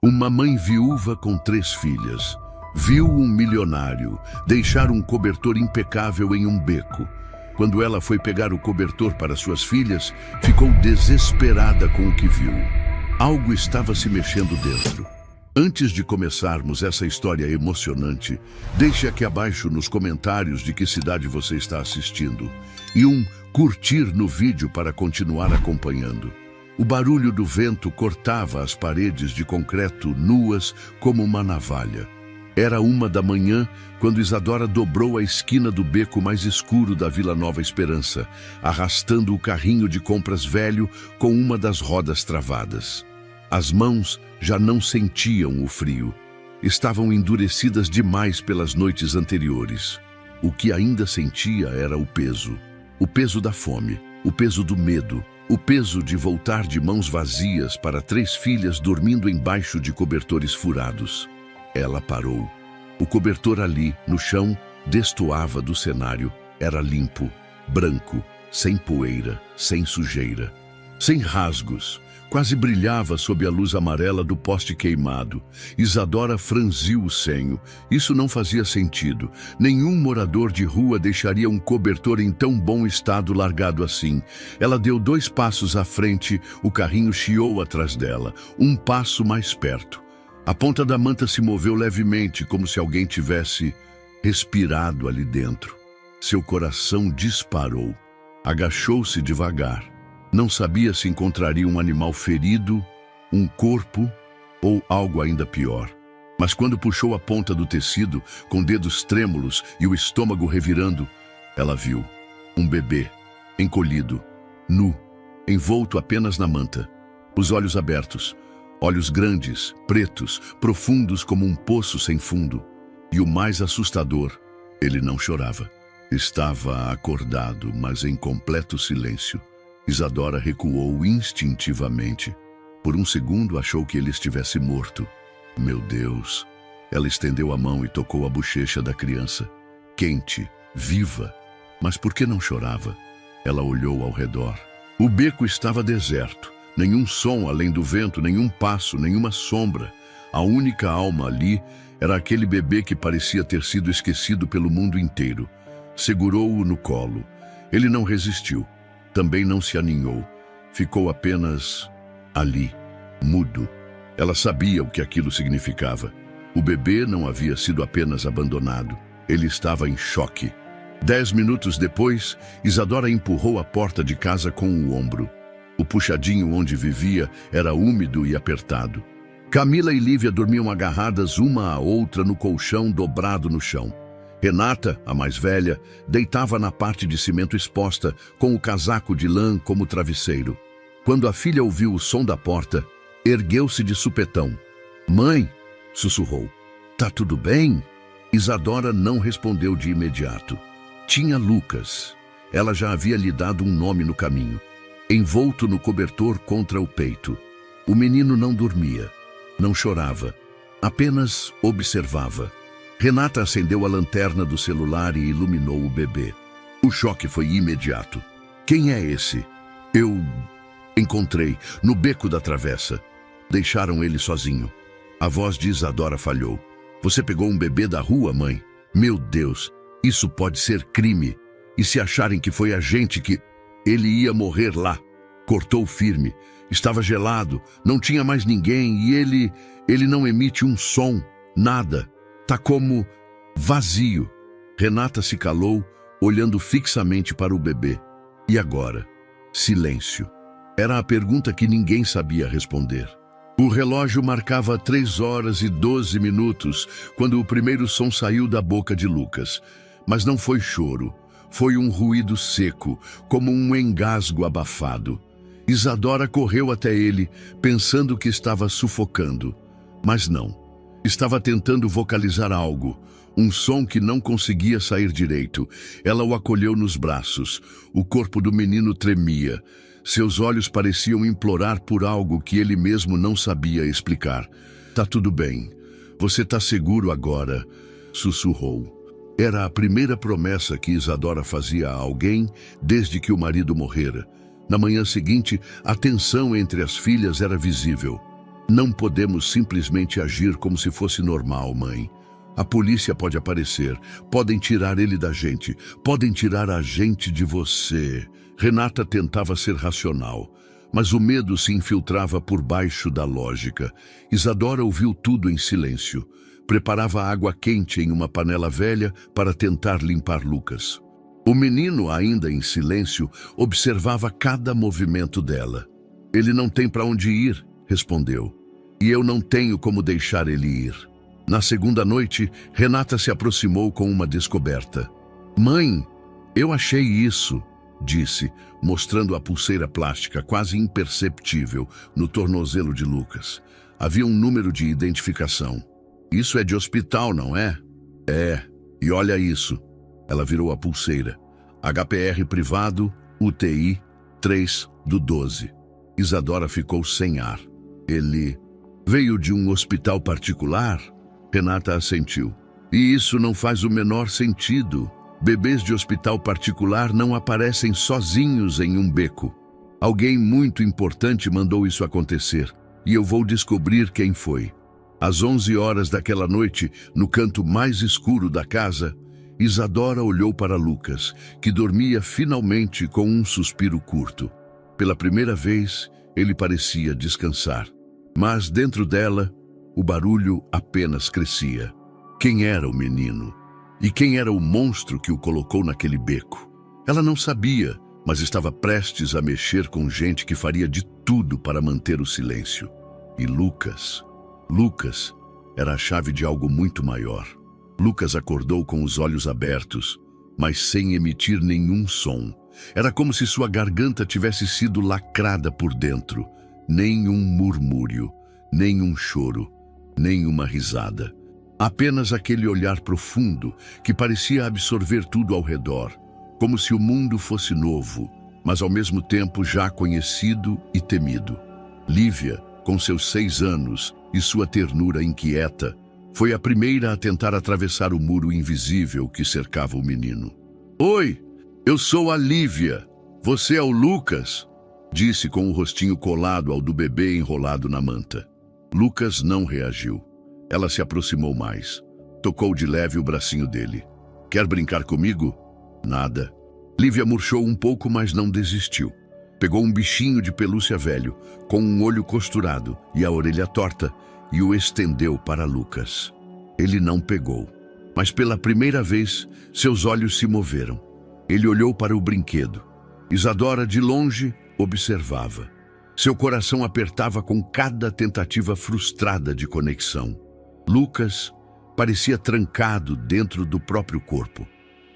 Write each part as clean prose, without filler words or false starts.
Uma mãe viúva com 3 filhas viu um milionário deixar um cobertor impecável em um beco. Quando ela foi pegar o cobertor para suas filhas, ficou desesperada com o que viu. Algo estava se mexendo dentro. Antes de começarmos essa história emocionante, deixe aqui abaixo nos comentários de que cidade você está assistindo e um curtir no vídeo para continuar acompanhando. O barulho do vento cortava as paredes de concreto nuas como uma navalha. Era 1 da manhã quando Isadora dobrou a esquina do beco mais escuro da Vila Nova Esperança, arrastando o carrinho de compras velho com uma das rodas travadas. As mãos já não sentiam o frio. Estavam endurecidas demais pelas noites anteriores. O que ainda sentia era o peso da fome, o peso do medo, o peso de voltar de mãos vazias para 3 filhas dormindo embaixo de cobertores furados. Ela parou. O cobertor ali, no chão, destoava do cenário. Era limpo, branco, sem poeira, sem sujeira, sem rasgos. Quase brilhava sob a luz amarela do poste queimado. Isadora franziu o senho. Isso não fazia sentido. Nenhum morador de rua deixaria um cobertor em tão bom estado largado assim. Ela deu 2 passos à frente, o carrinho chiou atrás dela. 1 passo mais perto. A ponta da manta se moveu levemente, como se alguém tivesse respirado ali dentro. Seu coração disparou. Agachou-se devagar. Não sabia se encontraria um animal ferido, um corpo ou algo ainda pior. Mas quando puxou a ponta do tecido, com dedos trêmulos e o estômago revirando, ela viu um bebê, encolhido, nu, envolto apenas na manta. Os olhos abertos, olhos grandes, pretos, profundos como um poço sem fundo. E o mais assustador, ele não chorava. Estava acordado, mas em completo silêncio. Isadora recuou instintivamente. Por um segundo achou que ele estivesse morto. Meu Deus! Ela estendeu a mão e tocou a bochecha da criança. Quente, viva. Mas por que não chorava? Ela olhou ao redor. O beco estava deserto. Nenhum som além do vento, nenhum passo, nenhuma sombra. A única alma ali era aquele bebê que parecia ter sido esquecido pelo mundo inteiro. Segurou-o no colo. Ele não resistiu. Também não se aninhou. Ficou apenas ali, mudo. Ela sabia o que aquilo significava. O bebê não havia sido apenas abandonado. Ele estava em choque. 10 minutos depois, Isadora empurrou a porta de casa com o ombro. O puxadinho onde vivia era úmido e apertado. Camila e Lívia dormiam agarradas uma à outra no colchão dobrado no chão. Renata, a mais velha, deitava na parte de cimento exposta, com o casaco de lã como travesseiro. Quando a filha ouviu o som da porta, ergueu-se de supetão. "Mãe!" sussurrou. "Tá tudo bem?" Isadora não respondeu de imediato. Tinha Lucas. Ela já havia lhe dado um nome no caminho. Envolto no cobertor contra o peito. O menino não dormia, não chorava, apenas observava. Renata acendeu a lanterna do celular e iluminou o bebê. O choque foi imediato. "Quem é esse?" "Eu encontrei, no beco da travessa. Deixaram ele sozinho." A voz de Isadora falhou. "Você pegou um bebê da rua, mãe? Meu Deus, isso pode ser crime. E se acharem que foi a gente que... Ele ia morrer lá." Cortou firme. Estava gelado, não tinha mais ninguém e ele não emite um som, nada. Tá como vazio. Renata se calou, olhando fixamente para o bebê. E agora? Silêncio. Era a pergunta que ninguém sabia responder. O relógio marcava 3h12 quando o primeiro som saiu da boca de Lucas. Mas não foi choro. Foi um ruído seco, como um engasgo abafado. Isadora correu até ele, pensando que estava sufocando. Mas não. Estava tentando vocalizar algo, um som que não conseguia sair direito. Ela o acolheu nos braços. O corpo do menino tremia. Seus olhos pareciam implorar por algo que ele mesmo não sabia explicar. "Tá tudo bem. Você tá seguro agora?" sussurrou. Era a primeira promessa que Isadora fazia a alguém desde que o marido morrera. Na manhã seguinte, a tensão entre as filhas era visível. Não podemos simplesmente agir como se fosse normal, mãe. A polícia pode aparecer, podem tirar ele da gente, podem tirar a gente de você. Renata tentava ser racional, mas o medo se infiltrava por baixo da lógica. Isadora ouviu tudo em silêncio. Preparava água quente em uma panela velha para tentar limpar Lucas. O menino, ainda em silêncio, observava cada movimento dela. Ele não tem para onde ir, respondeu. E eu não tenho como deixar ele ir. Na segunda noite, Renata se aproximou com uma descoberta. Mãe, eu achei isso, disse, mostrando a pulseira plástica quase imperceptível no tornozelo de Lucas. Havia um número de identificação. Isso é de hospital, não é? É, e olha isso. Ela virou a pulseira. HPR privado, UTI, 3/12. Isadora ficou sem ar. Ele veio de um hospital particular? Renata assentiu. E isso não faz o menor sentido. Bebês de hospital particular não aparecem sozinhos em um beco. Alguém muito importante mandou isso acontecer, e eu vou descobrir quem foi. Às 11 horas daquela noite, no canto mais escuro da casa, Isadora olhou para Lucas, que dormia finalmente com um suspiro curto. Pela primeira vez, ele parecia descansar. Mas dentro dela, o barulho apenas crescia. Quem era o menino? E quem era o monstro que o colocou naquele beco? Ela não sabia, mas estava prestes a mexer com gente que faria de tudo para manter o silêncio. E Lucas era a chave de algo muito maior. Lucas acordou com os olhos abertos, mas sem emitir nenhum som. Era como se sua garganta tivesse sido lacrada por dentro. Nem um murmúrio, nem um choro, nem uma risada. Apenas aquele olhar profundo que parecia absorver tudo ao redor, como se o mundo fosse novo, mas ao mesmo tempo já conhecido e temido. Lívia, com seus 6 anos e sua ternura inquieta, foi a primeira a tentar atravessar o muro invisível que cercava o menino. Oi, eu sou a Lívia. Você é o Lucas? Disse com o rostinho colado ao do bebê enrolado na manta. Lucas não reagiu. Ela se aproximou mais. Tocou de leve o bracinho dele. Quer brincar comigo? Nada. Lívia murchou um pouco, mas não desistiu. Pegou um bichinho de pelúcia velho, com um olho costurado e a orelha torta, e o estendeu para Lucas. Ele não pegou. Mas pela primeira vez, seus olhos se moveram. Ele olhou para o brinquedo. Isadora, de longe, observava. Seu coração apertava com cada tentativa frustrada de conexão. Lucas parecia trancado dentro do próprio corpo.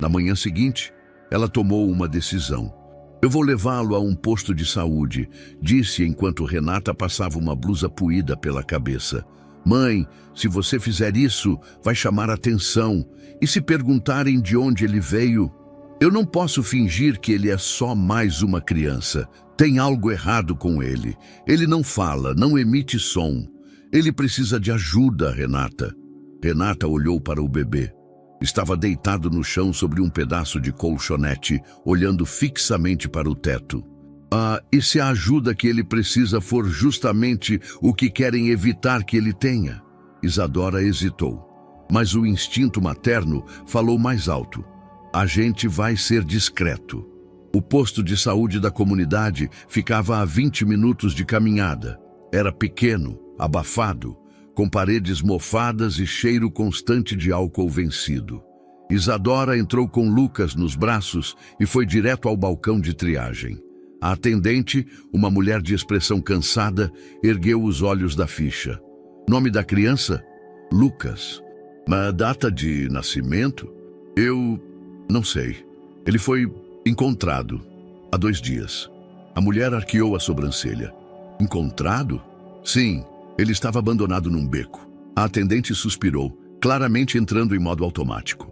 Na manhã seguinte, ela tomou uma decisão. Eu vou levá-lo a um posto de saúde, disse enquanto Renata passava uma blusa puída pela cabeça. Mãe, se você fizer isso, vai chamar atenção. E se perguntarem de onde ele veio? Eu não posso fingir que ele é só mais uma criança. Tem algo errado com ele. Ele não fala, não emite som. Ele precisa de ajuda, Renata. Renata olhou para o bebê. Estava deitado no chão sobre um pedaço de colchonete, olhando fixamente para o teto. E se a ajuda que ele precisa for justamente o que querem evitar que ele tenha? Isadora hesitou. Mas o instinto materno falou mais alto. A gente vai ser discreto. O posto de saúde da comunidade ficava a 20 minutos de caminhada. Era pequeno, abafado, com paredes mofadas e cheiro constante de álcool vencido. Isadora entrou com Lucas nos braços e foi direto ao balcão de triagem. A atendente, uma mulher de expressão cansada, ergueu os olhos da ficha. Nome da criança? Lucas. Mas a data de nascimento? Eu não sei. Ele foi encontrado há 2 dias. A mulher arqueou a sobrancelha. Encontrado? Sim. Ele estava abandonado num beco. A atendente suspirou, claramente entrando em modo automático.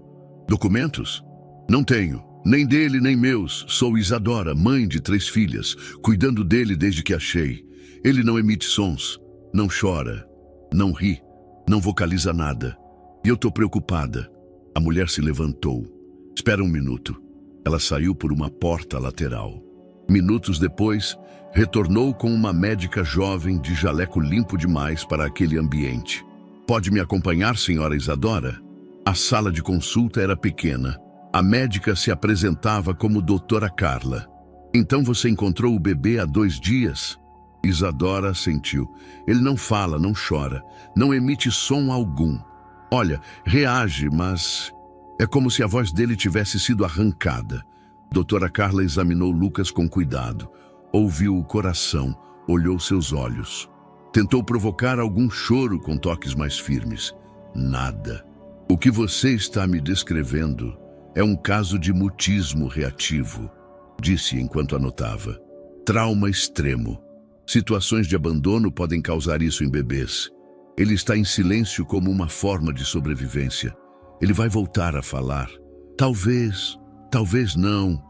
Documentos? Não tenho. Nem dele, nem meus. Sou Isadora, mãe de 3 filhas, cuidando dele desde que achei. Ele não emite sons, não chora, não ri, não vocaliza nada. E eu tô preocupada. A mulher se levantou. Espera um minuto. Ela saiu por uma porta lateral. Minutos depois, retornou com uma médica jovem de jaleco limpo demais para aquele ambiente. Pode me acompanhar, senhora Isadora? A sala de consulta era pequena. A médica se apresentava como doutora Carla. Então você encontrou o bebê há 2 dias? Isadora assentiu. Ele não fala, não chora, não emite som algum. Olha, reage, mas é como se a voz dele tivesse sido arrancada. Doutora Carla examinou Lucas com cuidado. Ouviu o coração, olhou seus olhos. Tentou provocar algum choro com toques mais firmes. Nada. O que você está me descrevendo é um caso de mutismo reativo, disse enquanto anotava. Trauma extremo. Situações de abandono podem causar isso em bebês. Ele está em silêncio como uma forma de sobrevivência. Ele vai voltar a falar. Talvez, talvez não.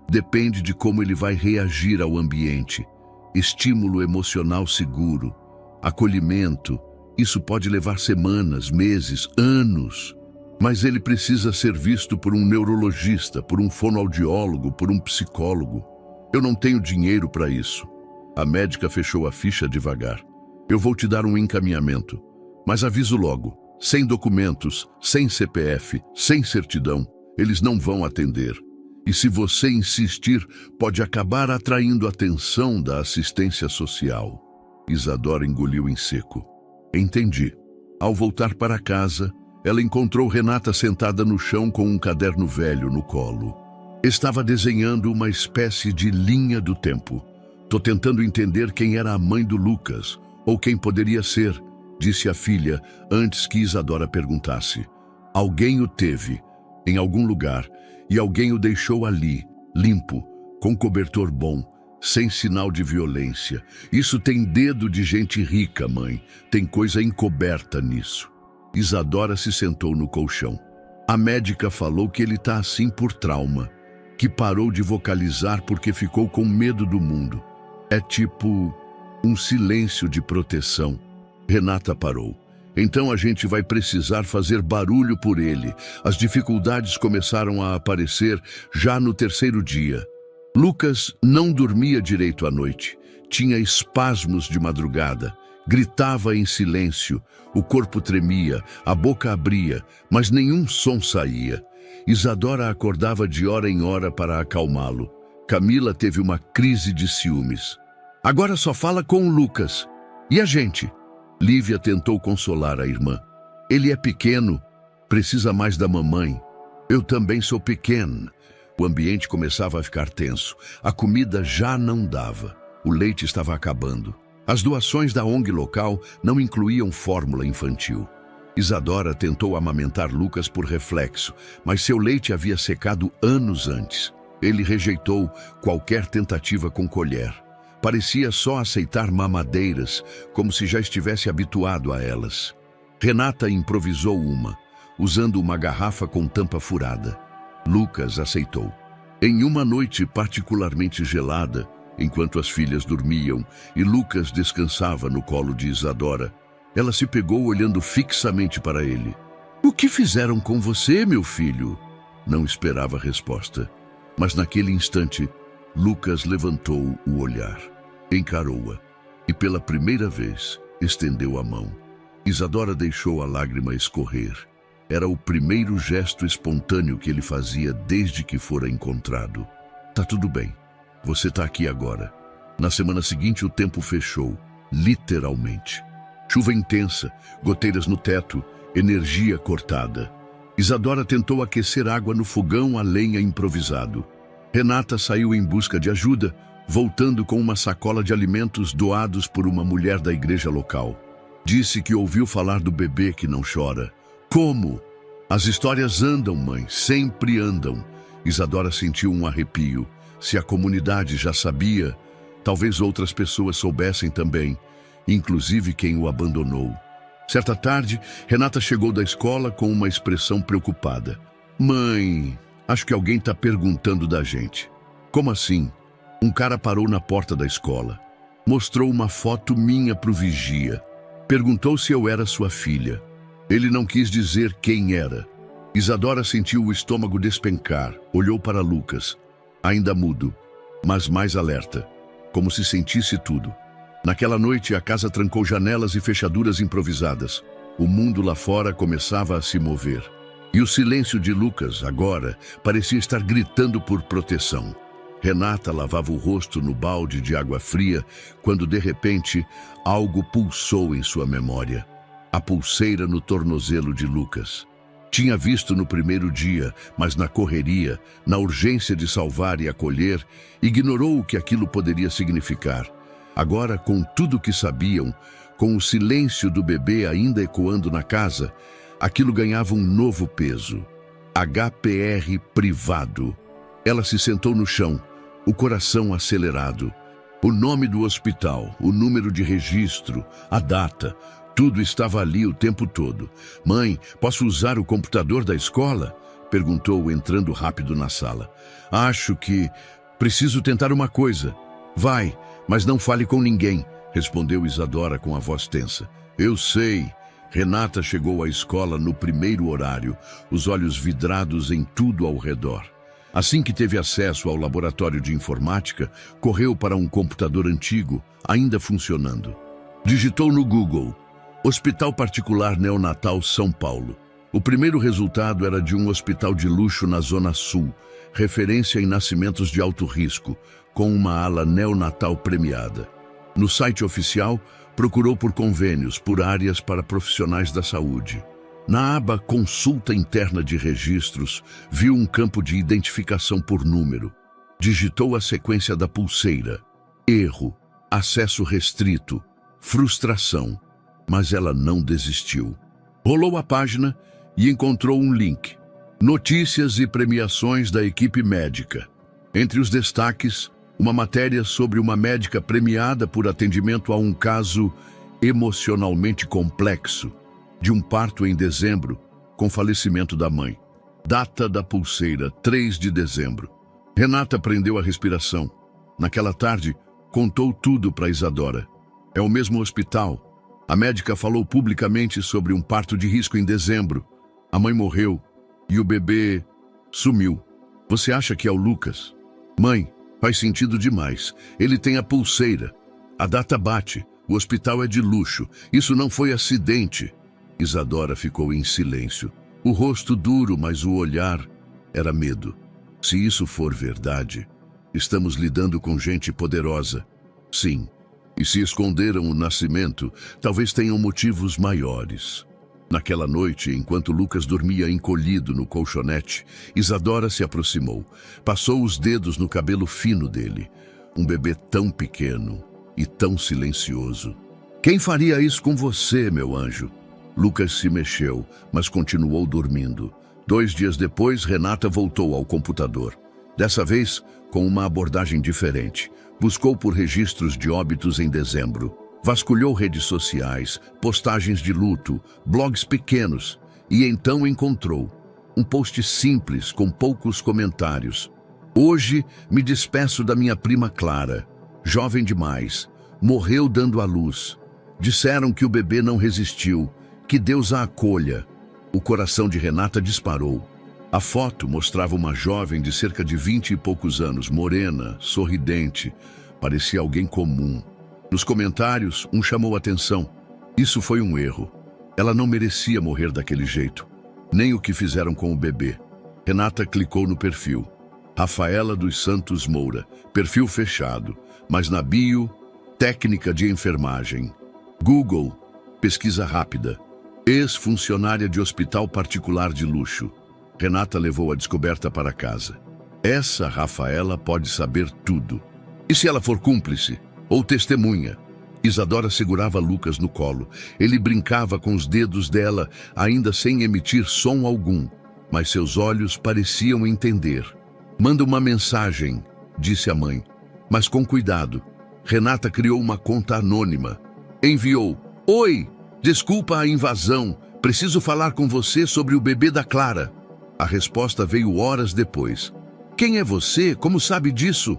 Depende de como ele vai reagir ao ambiente. Estímulo emocional seguro, acolhimento, isso pode levar semanas, meses, anos. Mas ele precisa ser visto por um neurologista, por um fonoaudiólogo, por um psicólogo. Eu não tenho dinheiro para isso. A médica fechou a ficha devagar. Eu vou te dar um encaminhamento, mas aviso logo, sem documentos, sem CPF, sem certidão, eles não vão atender. E se você insistir, pode acabar atraindo a atenção da assistência social. Isadora engoliu em seco. Entendi. Ao voltar para casa, ela encontrou Renata sentada no chão com um caderno velho no colo. Estava desenhando uma espécie de linha do tempo. Tô tentando entender quem era a mãe do Lucas, ou quem poderia ser, disse a filha antes que Isadora perguntasse. Alguém o teve, em algum lugar, e alguém o deixou ali, limpo, com cobertor bom, sem sinal de violência. Isso tem dedo de gente rica, mãe. Tem coisa encoberta nisso. Isadora se sentou no colchão. A médica falou que ele está assim por trauma, que parou de vocalizar porque ficou com medo do mundo. É tipo um silêncio de proteção. Renata parou. Então a gente vai precisar fazer barulho por ele. As dificuldades começaram a aparecer já no 3º dia. Lucas não dormia direito à noite. Tinha espasmos de madrugada. Gritava em silêncio. O corpo tremia, a boca abria, mas nenhum som saía. Isadora acordava de hora em hora para acalmá-lo. Camila teve uma crise de ciúmes. Agora só fala com o Lucas. E a gente? Lívia tentou consolar a irmã. Ele é pequeno, precisa mais da mamãe. Eu também sou pequeno. O ambiente começava a ficar tenso. A comida já não dava. O leite estava acabando. As doações da ONG local não incluíam fórmula infantil. Isadora tentou amamentar Lucas por reflexo, mas seu leite havia secado anos antes. Ele rejeitou qualquer tentativa com colher. Parecia só aceitar mamadeiras, como se já estivesse habituado a elas. Renata improvisou uma, usando uma garrafa com tampa furada. Lucas aceitou. Em uma noite particularmente gelada, enquanto as filhas dormiam e Lucas descansava no colo de Isadora, ela se pegou olhando fixamente para ele. O que fizeram com você, meu filho? Não esperava resposta. Mas naquele instante, Lucas levantou o olhar, encarou-a e pela primeira vez estendeu a mão. Isadora deixou a lágrima escorrer. Era o primeiro gesto espontâneo que ele fazia desde que fora encontrado. Tá tudo bem. Você tá aqui agora. Na semana seguinte o tempo fechou, literalmente. Chuva intensa, goteiras no teto, energia cortada. Isadora tentou aquecer água no fogão a lenha improvisado. Renata saiu em busca de ajuda, voltando com uma sacola de alimentos doados por uma mulher da igreja local. Disse que ouviu falar do bebê que não chora. Como? As histórias andam, mãe, sempre andam. Isadora sentiu um arrepio. Se a comunidade já sabia, talvez outras pessoas soubessem também, inclusive quem o abandonou. Certa tarde, Renata chegou da escola com uma expressão preocupada. Mãe, acho que alguém está perguntando da gente. Como assim? Um cara parou na porta da escola. Mostrou uma foto minha pro vigia. Perguntou se eu era sua filha. Ele não quis dizer quem era. Isadora sentiu o estômago despencar, olhou para Lucas, ainda mudo. mas mais alerta, como se sentisse tudo. Naquela noite, a casa trancou janelas e fechaduras improvisadas. O mundo lá fora começava a se mover. E o silêncio de Lucas, agora, parecia estar gritando por proteção. Renata lavava o rosto no balde de água fria, quando, de repente, algo pulsou em sua memória. A pulseira no tornozelo de Lucas. Tinha visto no primeiro dia, mas na correria, na urgência de salvar e acolher, ignorou o que aquilo poderia significar. Agora, com tudo o que sabiam, com o silêncio do bebê ainda ecoando na casa, aquilo ganhava um novo peso. HPR privado. Ela se sentou no chão, o coração acelerado. O nome do hospital, o número de registro, a data, tudo estava ali o tempo todo. "Mãe, posso usar o computador da escola?" perguntou, entrando rápido na sala. "Acho que preciso tentar uma coisa." "Vai, mas não fale com ninguém", respondeu Isadora com a voz tensa. "Eu sei." Renata chegou à escola no primeiro horário, os olhos vidrados em tudo ao redor. Assim que teve acesso ao laboratório de informática, correu para um computador antigo, ainda funcionando. Digitou no Google: Hospital Particular Neonatal São Paulo. O primeiro resultado era de um hospital de luxo na Zona Sul, referência em nascimentos de alto risco, com uma ala neonatal premiada. No site oficial, procurou por convênios, por áreas para profissionais da saúde. Na aba Consulta Interna de Registros, viu um campo de identificação por número. Digitou a sequência da pulseira. Erro, acesso restrito, frustração. Mas ela não desistiu. Rolou a página e encontrou um link. Notícias e premiações da equipe médica. Entre os destaques, uma matéria sobre uma médica premiada por atendimento a um caso emocionalmente complexo, de um parto em dezembro, com falecimento da mãe. Data da pulseira, 3 de dezembro. Renata prendeu a respiração. Naquela tarde, contou tudo para Isadora. É o mesmo hospital. A médica falou publicamente sobre um parto de risco em dezembro. A mãe morreu e o bebê sumiu. Você acha que é o Lucas? Mãe, faz sentido demais. Ele tem a pulseira. A data bate. O hospital é de luxo. Isso não foi acidente. Isadora ficou em silêncio. O rosto duro, mas o olhar era medo. Se isso for verdade, estamos lidando com gente poderosa. Sim. E se esconderam o nascimento, talvez tenham motivos maiores. Naquela noite, enquanto Lucas dormia encolhido no colchonete, Isadora se aproximou. Passou os dedos no cabelo fino dele. Um bebê tão pequeno e tão silencioso. Quem faria isso com você, meu anjo? Lucas se mexeu, mas continuou dormindo. 2 dias depois, Renata voltou ao computador. Dessa vez, com uma abordagem diferente. Buscou por registros de óbitos em dezembro. Vasculhou redes sociais, postagens de luto, blogs pequenos e então encontrou um post simples com poucos comentários. Hoje me despeço da minha prima Clara, jovem demais, morreu dando à luz. Disseram que o bebê não resistiu, que Deus a acolha. O coração de Renata disparou. A foto mostrava uma jovem de cerca de 20 e poucos anos, morena, sorridente, parecia alguém comum. Nos comentários, um chamou a atenção. Isso foi um erro. Ela não merecia morrer daquele jeito. Nem o que fizeram com o bebê. Renata clicou no perfil. Rafaela dos Santos Moura. Perfil fechado. Mas na bio, técnica de enfermagem. Google, pesquisa rápida. Ex-funcionária de hospital particular de luxo. Renata levou a descoberta para casa. Essa Rafaela pode saber tudo. E se ela for cúmplice? Ou testemunha? Isadora segurava Lucas no colo. Ele brincava com os dedos dela, ainda sem emitir som algum. Mas seus olhos pareciam entender. Manda uma mensagem, disse a mãe. Mas com cuidado. Renata criou uma conta anônima. Enviou. Oi, desculpa a invasão. Preciso falar com você sobre o bebê da Clara. A resposta veio horas depois. Quem é você? Como sabe disso?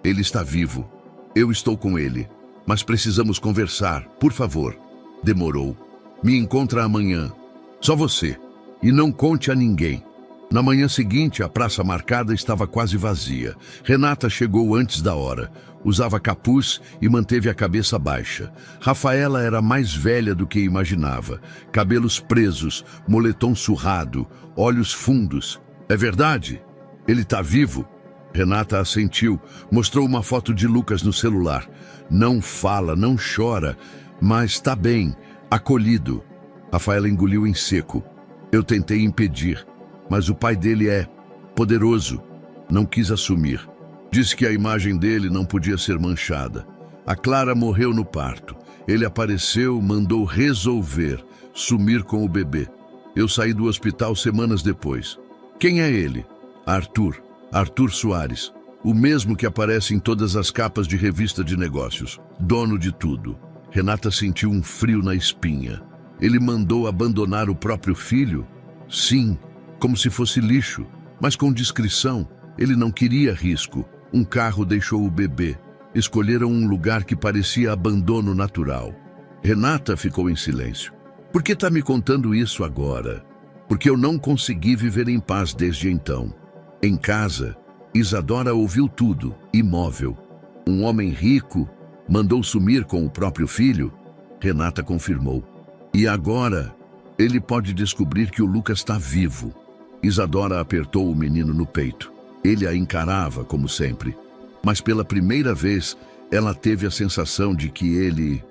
Ele está vivo. Eu estou com ele, mas precisamos conversar, por favor. Demorou. Me encontra amanhã. Só você. E não conte a ninguém. Na manhã seguinte, a praça marcada estava quase vazia. Renata chegou antes da hora. Usava capuz e manteve a cabeça baixa. Rafaela era mais velha do que imaginava. Cabelos presos, moletom surrado, olhos fundos. É verdade? Ele está vivo? Renata assentiu, mostrou uma foto de Lucas no celular. Não fala, não chora, mas está bem, acolhido. Rafaela engoliu em seco. Eu tentei impedir, mas o pai dele é poderoso. Não quis assumir. Disse que a imagem dele não podia ser manchada. A Clara morreu no parto. Ele apareceu, mandou resolver, sumir com o bebê. Eu saí do hospital semanas depois. Quem é ele? Arthur. Arthur Soares. O mesmo que aparece em todas as capas de revista de negócios. Dono de tudo. Renata sentiu um frio na espinha. Ele mandou abandonar o próprio filho? Sim, como se fosse lixo, mas com discrição. Ele não queria risco. Um carro deixou o bebê. Escolheram um lugar que parecia abandono natural. Renata ficou em silêncio. Por que está me contando isso agora? Porque eu não consegui viver em paz desde então. Em casa, Isadora ouviu tudo, imóvel. Um homem rico mandou sumir com o próprio filho? Renata confirmou. E agora, ele pode descobrir que o Lucas está vivo. Isadora apertou o menino no peito. Ele a encarava, como sempre. Mas pela primeira vez, ela teve a sensação de que ele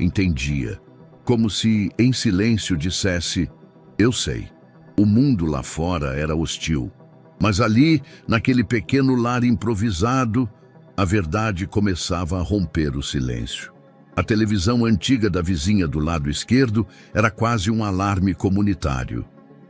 entendia. Como se, em silêncio, dissesse: eu sei. O mundo lá fora era hostil. Mas ali, naquele pequeno lar improvisado, a verdade começava a romper o silêncio. A televisão antiga da vizinha do lado esquerdo era quase um alarme comunitário.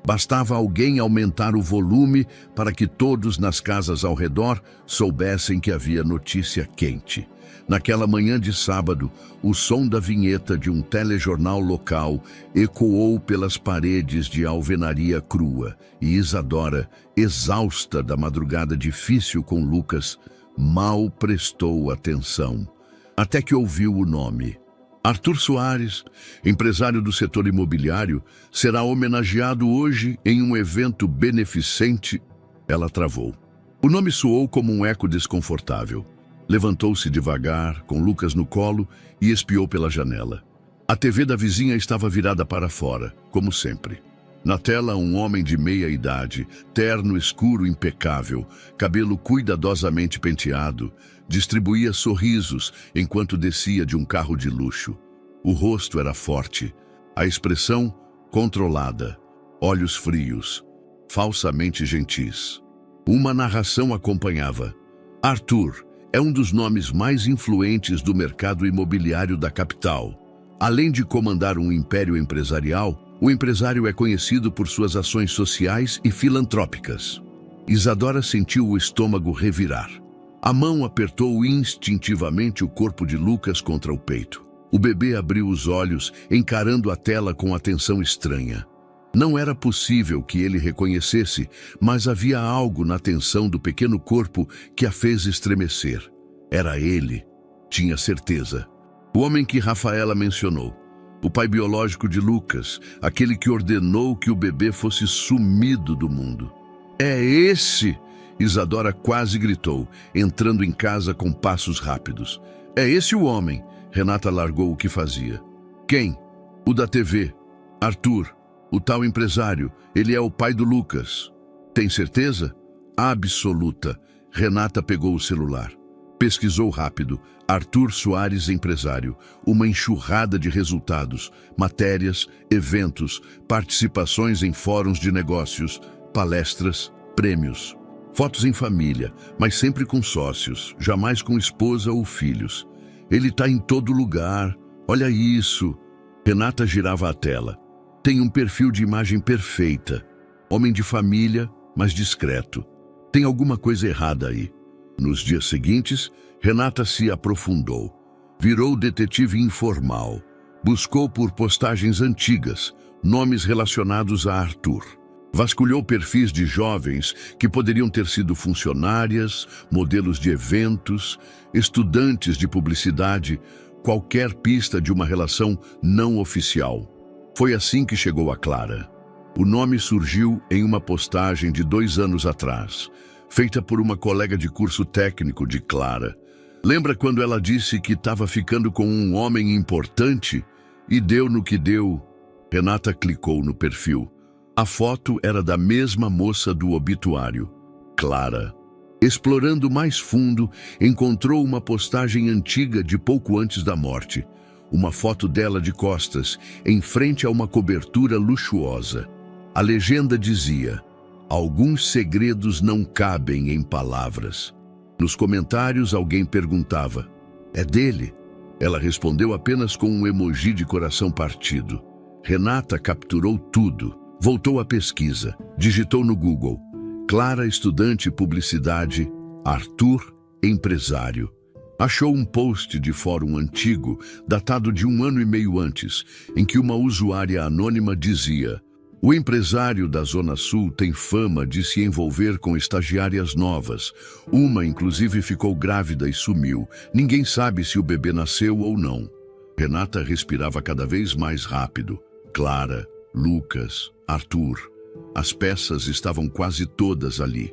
Bastava alguém aumentar o volume para que todos nas casas ao redor soubessem que havia notícia quente. Naquela manhã de sábado, o som da vinheta de um telejornal local ecoou pelas paredes de alvenaria crua e Isadora, exausta da madrugada difícil com Lucas, mal prestou atenção. Até que ouviu o nome. Arthur Soares, empresário do setor imobiliário, será homenageado hoje em um evento beneficente. Ela travou. O nome soou como um eco desconfortável. Levantou-se devagar, com Lucas no colo, e espiou pela janela. A TV da vizinha estava virada para fora, como sempre. Na tela, um homem de meia idade, terno escuro impecável, cabelo cuidadosamente penteado, distribuía sorrisos enquanto descia de um carro de luxo. O rosto era forte, a expressão controlada, olhos frios, falsamente gentis. Uma narração acompanhava. Arthur é um dos nomes mais influentes do mercado imobiliário da capital. Além de comandar um império empresarial, o empresário é conhecido por suas ações sociais e filantrópicas. Isadora sentiu o estômago revirar. A mão apertou instintivamente o corpo de Lucas contra o peito. O bebê abriu os olhos, encarando a tela com atenção estranha. Não era possível que ele reconhecesse, mas havia algo na tensão do pequeno corpo que a fez estremecer. Era ele, tinha certeza. O homem que Rafaela mencionou. O pai biológico de Lucas, aquele que ordenou que o bebê fosse sumido do mundo. É esse! Isadora quase gritou, entrando em casa com passos rápidos. É esse o homem! Renata largou o que fazia. Quem? O da TV. Arthur, o tal empresário. Ele é o pai do Lucas. Tem certeza? Absoluta. Renata pegou o celular. Pesquisou rápido. Arthur Soares, empresário. Uma enxurrada de resultados, matérias, eventos, participações em fóruns de negócios, palestras, prêmios. Fotos em família, mas sempre com sócios, jamais com esposa ou filhos. Ele está em todo lugar. Olha isso. Renata girava a tela. Tem um perfil de imagem perfeita. Homem de família, mas discreto. Tem alguma coisa errada aí. Nos dias seguintes, Renata se aprofundou. Virou detetive informal. Buscou por postagens antigas, nomes relacionados a Arthur. Vasculhou perfis de jovens que poderiam ter sido funcionárias, modelos de eventos, estudantes de publicidade, qualquer pista de uma relação não oficial. Foi assim que chegou a Clara. O nome surgiu em uma postagem de 2 anos atrás, feita por uma colega de curso técnico de Clara. Lembra quando ela disse que estava ficando com um homem importante? E deu no que deu. Renata clicou no perfil. A foto era da mesma moça do obituário, Clara. Explorando mais fundo, encontrou uma postagem antiga de pouco antes da morte. Uma foto dela de costas, em frente a uma cobertura luxuosa. A legenda dizia: "Alguns segredos não cabem em palavras." Nos comentários, alguém perguntava: "É dele?" Ela respondeu apenas com um emoji de coração partido. Renata capturou tudo, voltou à pesquisa, digitou no Google: Clara, estudante publicidade, Arthur, empresário. Achou um post de fórum antigo, datado de 1 ano e meio antes, em que uma usuária anônima dizia: "O empresário da Zona Sul tem fama de se envolver com estagiárias novas. Uma, inclusive, ficou grávida e sumiu. Ninguém sabe se o bebê nasceu ou não." Renata respirava cada vez mais rápido. Clara, Lucas, Arthur. As peças estavam quase todas ali.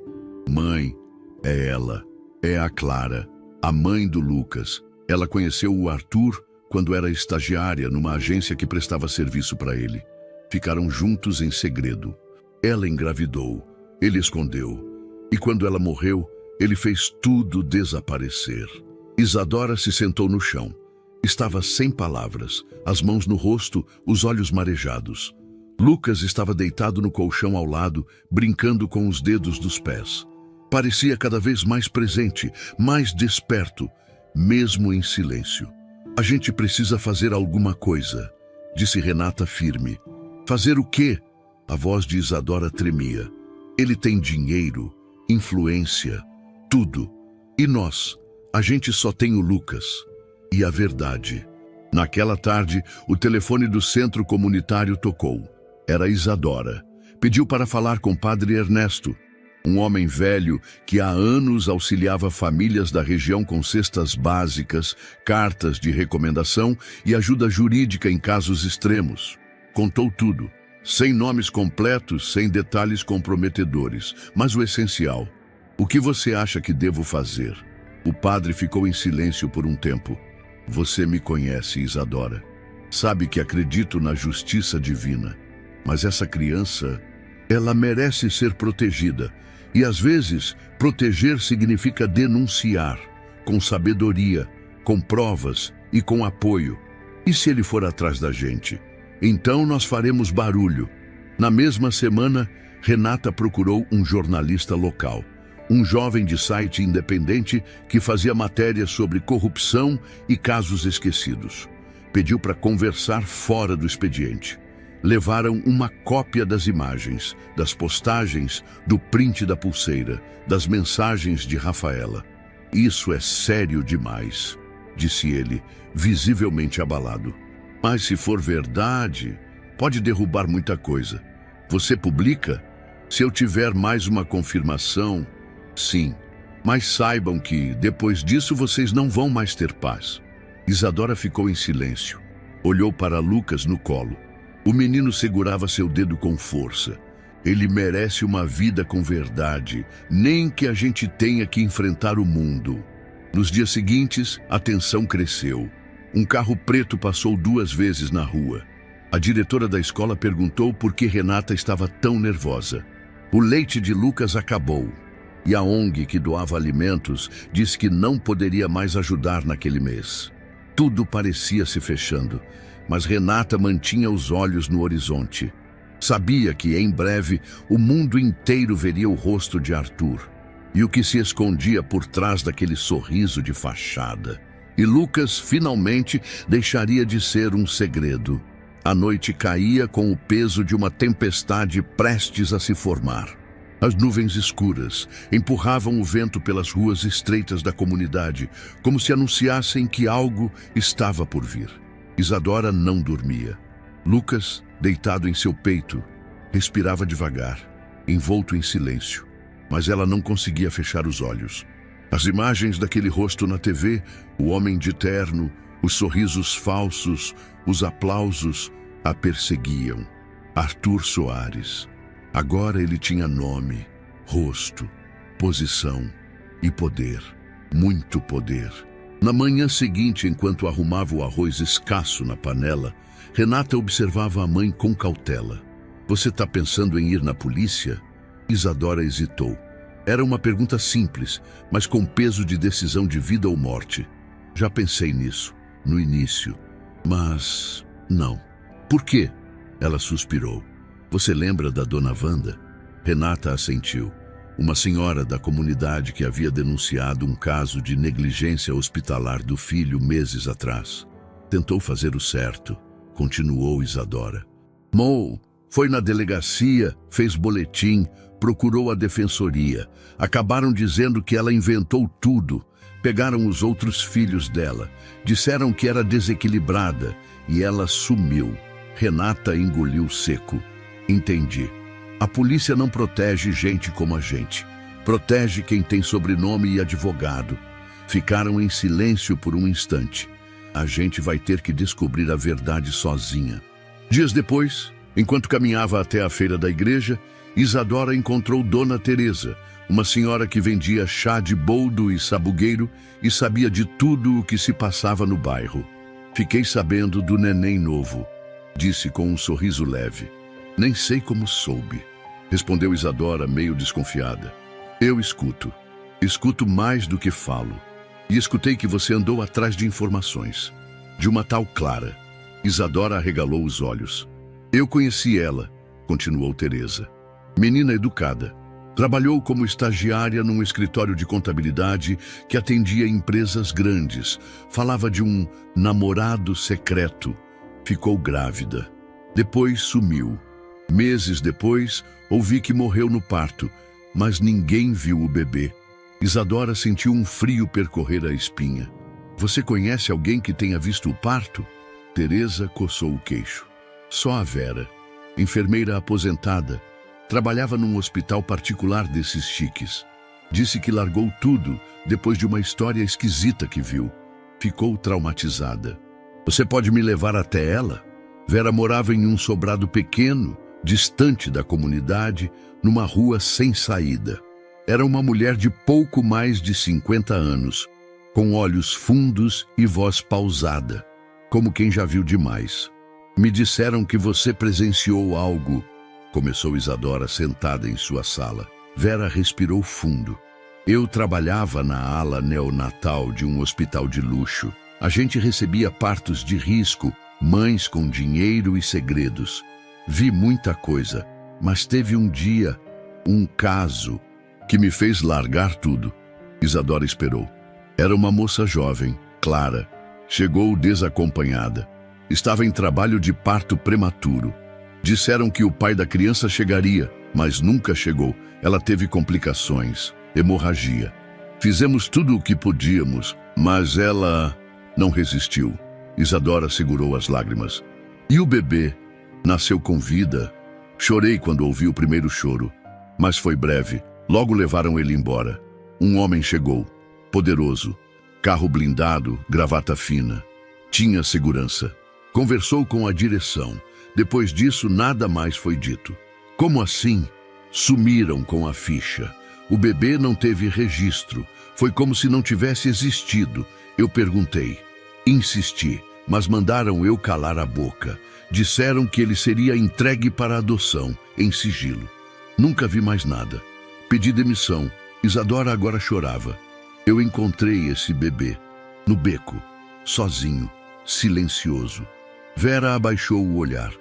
Mãe, é ela. É a Clara, a mãe do Lucas. Ela conheceu o Arthur quando era estagiária numa agência que prestava serviço para ele. Ficaram juntos em segredo. Ela engravidou, ele escondeu. E quando ela morreu, ele fez tudo desaparecer. Isadora se sentou no chão. Estava sem palavras, as mãos no rosto, os olhos marejados. Lucas estava deitado no colchão ao lado, brincando com os dedos dos pés. Parecia cada vez mais presente, mais desperto, mesmo em silêncio. "A gente precisa fazer alguma coisa", disse Renata firme. "Fazer o quê?" A voz de Isadora tremia. "Ele tem dinheiro, influência, tudo. E nós? A gente só tem o Lucas." E a verdade. Naquela tarde, o telefone do centro comunitário tocou. Era Isadora. Pediu para falar com o padre Ernesto, um homem velho que há anos auxiliava famílias da região com cestas básicas, cartas de recomendação e ajuda jurídica em casos extremos. Contou tudo, sem nomes completos, sem detalhes comprometedores, mas o essencial. "O que você acha que devo fazer?" O padre ficou em silêncio por um tempo. "Você me conhece, Isadora. Sabe que acredito na justiça divina. Mas essa criança, ela merece ser protegida. E às vezes, proteger significa denunciar, com sabedoria, com provas e com apoio. E se ele for atrás da gente? Então nós faremos barulho." Na mesma semana, Renata procurou um jornalista local, um jovem de site independente que fazia matérias sobre corrupção e casos esquecidos. Pediu para conversar fora do expediente. Levaram uma cópia das imagens, das postagens, do print da pulseira, das mensagens de Rafaela. "Isso é sério demais", disse ele, visivelmente abalado. "Mas se for verdade, pode derrubar muita coisa. Você publica? Se eu tiver mais uma confirmação, sim. Mas saibam que, depois disso, vocês não vão mais ter paz." Isadora ficou em silêncio. Olhou para Lucas no colo. O menino segurava seu dedo com força. "Ele merece uma vida com verdade, nem que a gente tenha que enfrentar o mundo." Nos dias seguintes, a tensão cresceu. Um carro preto passou 2 vezes na rua. A diretora da escola perguntou por que Renata estava tão nervosa. O leite de Lucas acabou. E a ONG que doava alimentos disse que não poderia mais ajudar naquele mês. Tudo parecia se fechando, mas Renata mantinha os olhos no horizonte. Sabia que, em breve, o mundo inteiro veria o rosto de Arthur e o que se escondia por trás daquele sorriso de fachada. E Lucas, finalmente, deixaria de ser um segredo. A noite caía com o peso de uma tempestade prestes a se formar. As nuvens escuras empurravam o vento pelas ruas estreitas da comunidade, como se anunciassem que algo estava por vir. Isadora não dormia. Lucas, deitado em seu peito, respirava devagar, envolto em silêncio, mas ela não conseguia fechar os olhos. As imagens daquele rosto na TV, o homem de terno, os sorrisos falsos, os aplausos, a perseguiam. Arthur Soares. Agora ele tinha nome, rosto, posição e poder. Muito poder. Na manhã seguinte, enquanto arrumava o arroz escasso na panela, Renata observava a mãe com cautela. Você está pensando em ir na polícia? Isadora hesitou. Era uma pergunta simples, mas com peso de decisão de vida ou morte. Já pensei nisso, no início. Mas não. Por quê? Ela suspirou. Você lembra da dona Wanda? Renata assentiu. Uma senhora da comunidade que havia denunciado um caso de negligência hospitalar do filho meses atrás. Tentou fazer o certo, continuou Isadora. Mo foi na delegacia, fez boletim, procurou a defensoria. Acabaram dizendo que ela inventou tudo. Pegaram os outros filhos dela. Disseram que era desequilibrada e ela sumiu. Renata engoliu seco. Entendi. A polícia não protege gente como a gente. Protege quem tem sobrenome e advogado. Ficaram em silêncio por um instante. A gente vai ter que descobrir a verdade sozinha. Dias depois, enquanto caminhava até a feira da igreja, Isadora encontrou Dona Teresa, uma senhora que vendia chá de boldo e sabugueiro e sabia de tudo o que se passava no bairro. Fiquei sabendo do neném novo, disse com um sorriso leve. Nem sei como soube, respondeu Isadora meio desconfiada. Eu escuto. Escuto mais do que falo. E escutei que você andou atrás de informações. De uma tal Clara. Isadora arregalou os olhos. Eu conheci ela, continuou Teresa. Menina educada. Trabalhou como estagiária num escritório de contabilidade que atendia empresas grandes. Falava de um namorado secreto. Ficou grávida. Depois sumiu. Meses depois, ouvi que morreu no parto, mas ninguém viu o bebê. Isadora sentiu um frio percorrer a espinha. Você conhece alguém que tenha visto o parto? Teresa coçou o queixo. Só a Vera, enfermeira aposentada, trabalhava num hospital particular desses chiques. Disse que largou tudo depois de uma história esquisita que viu. Ficou traumatizada. Você pode me levar até ela? Vera morava em um sobrado pequeno, distante da comunidade, numa rua sem saída. Era uma mulher de pouco mais de 50 anos, com olhos fundos e voz pausada, como quem já viu demais. Me disseram que você presenciou algo, começou Isadora sentada em sua sala. Vera respirou fundo. Eu trabalhava na ala neonatal de um hospital de luxo. A gente recebia partos de risco, mães com dinheiro e segredos. Vi muita coisa, mas teve um dia, um caso, que me fez largar tudo. Isadora esperou. Era uma moça jovem, Clara. Chegou desacompanhada. Estava em trabalho de parto prematuro. Disseram que o pai da criança chegaria, mas nunca chegou. Ela teve complicações, hemorragia. Fizemos tudo o que podíamos, mas ela não resistiu. Isadora segurou as lágrimas. E o bebê? Nasceu com vida. Chorei quando ouvi o primeiro choro, mas foi breve. Logo levaram ele embora. Um homem chegou, poderoso, carro blindado, gravata fina. Tinha segurança. Conversou com a direção. Depois disso, nada mais foi dito. Como assim? Sumiram com a ficha. O bebê não teve registro. Foi como se não tivesse existido. Eu perguntei. Insisti, mas mandaram eu calar a boca. Disseram que ele seria entregue para adoção, em sigilo. Nunca vi mais nada. Pedi demissão. Isadora agora chorava. Eu encontrei esse bebê, no beco, sozinho, silencioso. Vera abaixou o olhar.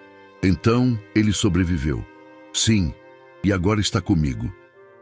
Então, ele sobreviveu. Sim, e agora está comigo.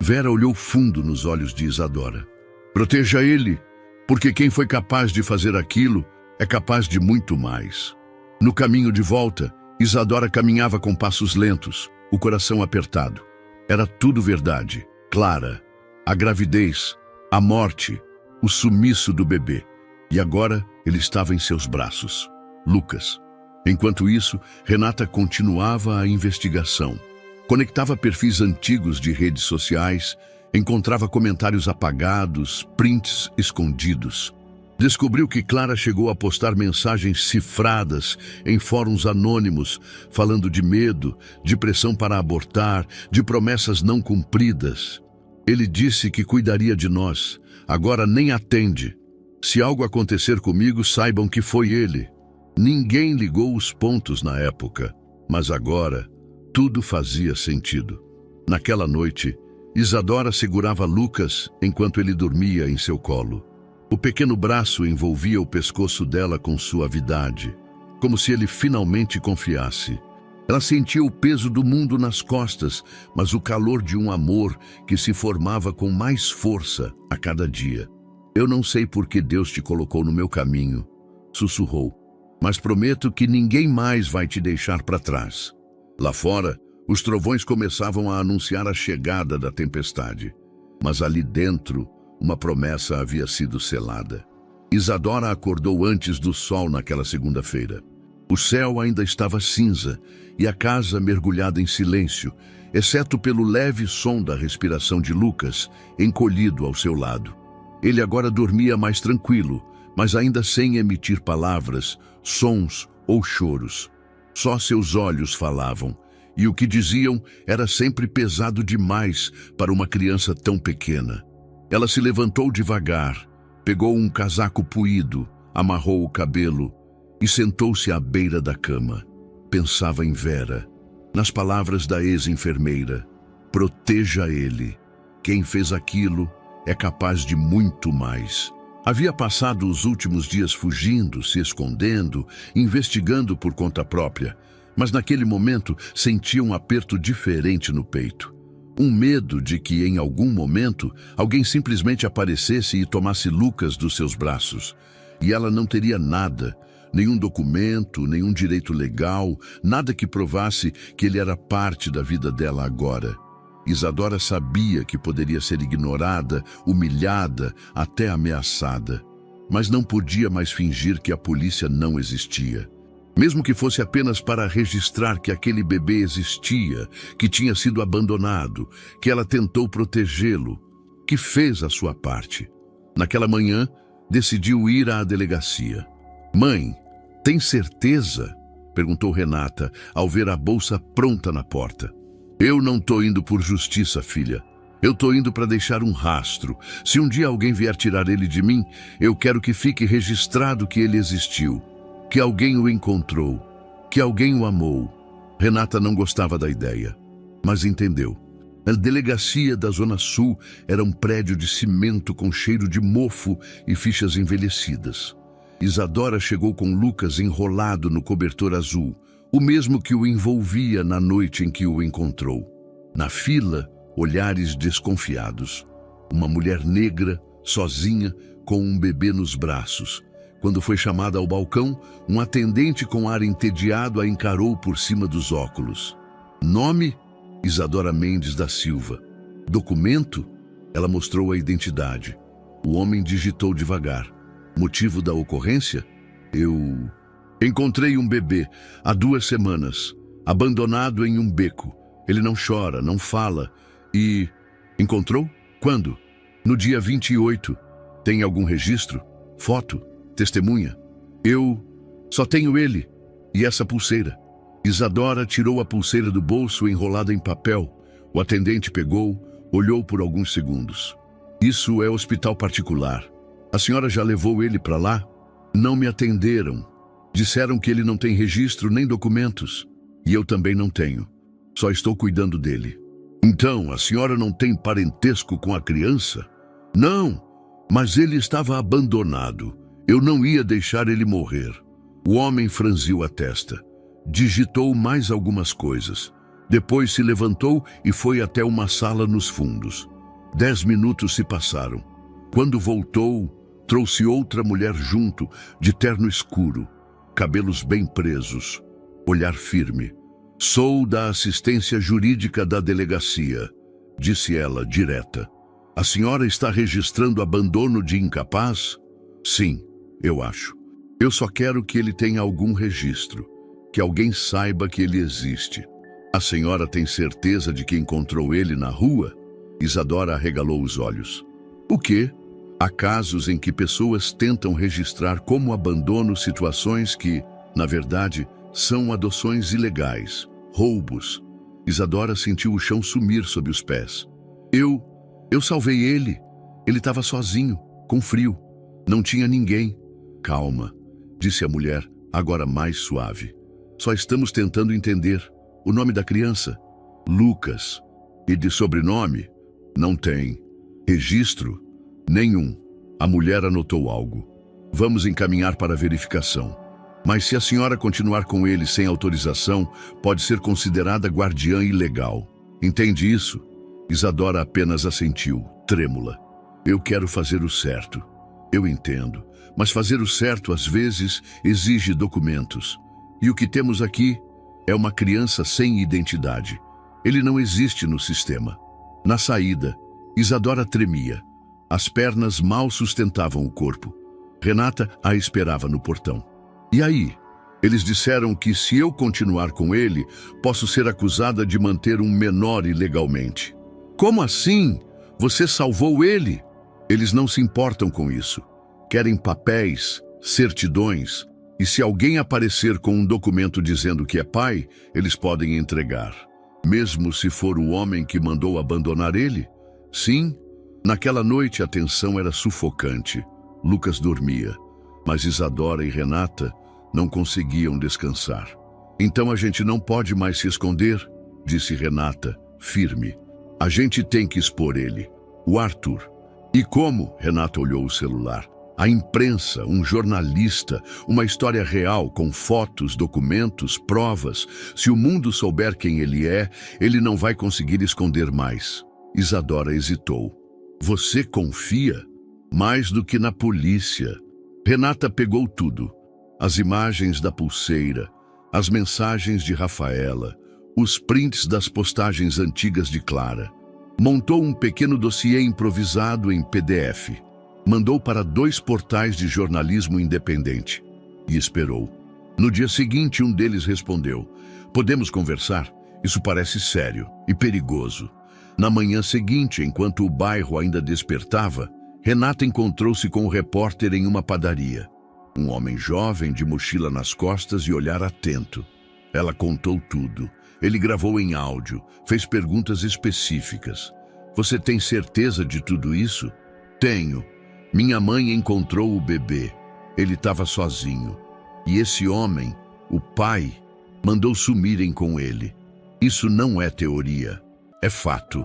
Vera olhou fundo nos olhos de Isadora. Proteja ele, porque quem foi capaz de fazer aquilo é capaz de muito mais. No caminho de volta, Isadora caminhava com passos lentos, o coração apertado. Era tudo verdade, Clara. A gravidez, a morte, o sumiço do bebê. E agora ele estava em seus braços. Lucas. Enquanto isso, Renata continuava a investigação. Conectava perfis antigos de redes sociais, encontrava comentários apagados, prints escondidos. Descobriu que Clara chegou a postar mensagens cifradas em fóruns anônimos, falando de medo, de pressão para abortar, de promessas não cumpridas. Ele disse que cuidaria de nós. Agora nem atende. Se algo acontecer comigo, saibam que foi ele. Ninguém ligou os pontos na época, mas agora tudo fazia sentido. Naquela noite, Isadora segurava Lucas enquanto ele dormia em seu colo. O pequeno braço envolvia o pescoço dela com suavidade, como se ele finalmente confiasse. Ela sentia o peso do mundo nas costas, mas o calor de um amor que se formava com mais força a cada dia. Eu não sei por que Deus te colocou no meu caminho, sussurrou, mas prometo que ninguém mais vai te deixar para trás. Lá fora, os trovões começavam a anunciar a chegada da tempestade, mas ali dentro, uma promessa havia sido selada. Isadora acordou antes do sol naquela segunda-feira. O céu ainda estava cinza e a casa mergulhada em silêncio, exceto pelo leve som da respiração de Lucas, encolhido ao seu lado. Ele agora dormia mais tranquilo, mas ainda sem emitir palavras, sons ou choros. Só seus olhos falavam, e o que diziam era sempre pesado demais para uma criança tão pequena. Ela se levantou devagar, pegou um casaco puído, amarrou o cabelo e sentou-se à beira da cama. Pensava em Vera, nas palavras da ex-enfermeira. Proteja ele. Quem fez aquilo é capaz de muito mais. Havia passado os últimos dias fugindo, se escondendo, investigando por conta própria, mas naquele momento sentia um aperto diferente no peito. Um medo de que, em algum momento, alguém simplesmente aparecesse e tomasse Lucas dos seus braços. E ela não teria nada, nenhum documento, nenhum direito legal, nada que provasse que ele era parte da vida dela agora. Isadora sabia que poderia ser ignorada, humilhada, até ameaçada. Mas não podia mais fingir que a polícia não existia. Mesmo que fosse apenas para registrar que aquele bebê existia, que tinha sido abandonado, que ela tentou protegê-lo, que fez a sua parte. Naquela manhã, decidiu ir à delegacia. Mãe, tem certeza? Perguntou Renata, ao ver a bolsa pronta na porta. Eu não tô indo por justiça, filha. Eu tô indo para deixar um rastro. Se um dia alguém vier tirar ele de mim, eu quero que fique registrado que ele existiu. Que alguém o encontrou, que alguém o amou. Renata não gostava da ideia, mas entendeu. A delegacia da Zona Sul era um prédio de cimento com cheiro de mofo e fichas envelhecidas. Isadora chegou com Lucas enrolado no cobertor azul, o mesmo que o envolvia na noite em que o encontrou. Na fila, olhares desconfiados. Uma mulher negra, sozinha, com um bebê nos braços. Quando foi chamada ao balcão, um atendente com ar entediado a encarou por cima dos óculos. Nome? Isadora Mendes da Silva. Documento? Ela mostrou a identidade. O homem digitou devagar. Motivo da ocorrência? Eu encontrei um bebê há 2 semanas, abandonado em um beco. Ele não chora, não fala. E... encontrou? Quando? No dia 28. Tem algum registro? Foto? Testemunha? Eu só tenho ele e essa pulseira. Isadora tirou a pulseira do bolso enrolada em papel. O atendente pegou, olhou por alguns segundos. Isso é hospital particular. A senhora já levou ele para lá? Não me atenderam. Disseram que ele não tem registro nem documentos. E eu também não tenho. Só estou cuidando dele. Então, a senhora não tem parentesco com a criança? Não, mas ele estava abandonado. Eu não ia deixar ele morrer. O homem franziu a testa. Digitou mais algumas coisas. Depois se levantou e foi até uma sala nos fundos. 10 minutos se passaram. Quando voltou, trouxe outra mulher junto, de terno escuro, cabelos bem presos, olhar firme. Sou da assistência jurídica da delegacia, disse ela, direta. A senhora está registrando abandono de incapaz? Sim. Eu acho. Eu só quero que ele tenha algum registro, que alguém saiba que ele existe. A senhora tem certeza de que encontrou ele na rua? Isadora arregalou os olhos. O quê? Há casos em que pessoas tentam registrar como abandono situações que, na verdade, são adoções ilegais, roubos. Isadora sentiu o chão sumir sob os pés. Eu salvei ele. Ele estava sozinho, com frio. Não tinha ninguém. Calma, disse a mulher, agora mais suave. Só estamos tentando entender. O nome da criança? Lucas. E de sobrenome? Não tem. Registro? Nenhum. A mulher anotou algo. Vamos encaminhar para verificação. Mas se a senhora continuar com ele sem autorização, pode ser considerada guardiã ilegal. Entende isso? Isadora apenas assentiu, trêmula. Eu quero fazer o certo. Eu entendo. Mas fazer o certo, às vezes, exige documentos. E o que temos aqui é uma criança sem identidade. Ele não existe no sistema. Na saída, Isadora tremia. As pernas mal sustentavam o corpo. Renata a esperava no portão. E aí? Eles disseram que se eu continuar com ele, posso ser acusada de manter um menor ilegalmente. Como assim? Você salvou ele? Eles não se importam com isso. Querem papéis, certidões, e se alguém aparecer com um documento dizendo que é pai, eles podem entregar. Mesmo se for o homem que mandou abandonar ele? Sim. Naquela noite a tensão era sufocante. Lucas dormia, mas Isadora e Renata não conseguiam descansar. Então a gente não pode mais se esconder, disse Renata, firme. A gente tem que expor ele, o Arthur. E como? Renata olhou o celular. A imprensa, um jornalista, uma história real com fotos, documentos, provas. Se o mundo souber quem ele é, ele não vai conseguir esconder mais. Isadora hesitou. Você confia? Mais do que na polícia. Renata pegou tudo. As imagens da pulseira, as mensagens de Rafaela, os prints das postagens antigas de Clara. Montou um pequeno dossiê improvisado em PDF. Mandou para 2 portais de jornalismo independente. E esperou. No dia seguinte, um deles respondeu. Podemos conversar? Isso parece sério e perigoso. Na manhã seguinte, enquanto o bairro ainda despertava, Renata encontrou-se com o repórter em uma padaria. Um homem jovem, de mochila nas costas e olhar atento. Ela contou tudo. Ele gravou em áudio, fez perguntas específicas. Você tem certeza de tudo isso? Tenho. Minha mãe encontrou o bebê. Ele estava sozinho. E esse homem, o pai, mandou sumirem com ele. Isso não é teoria. É fato.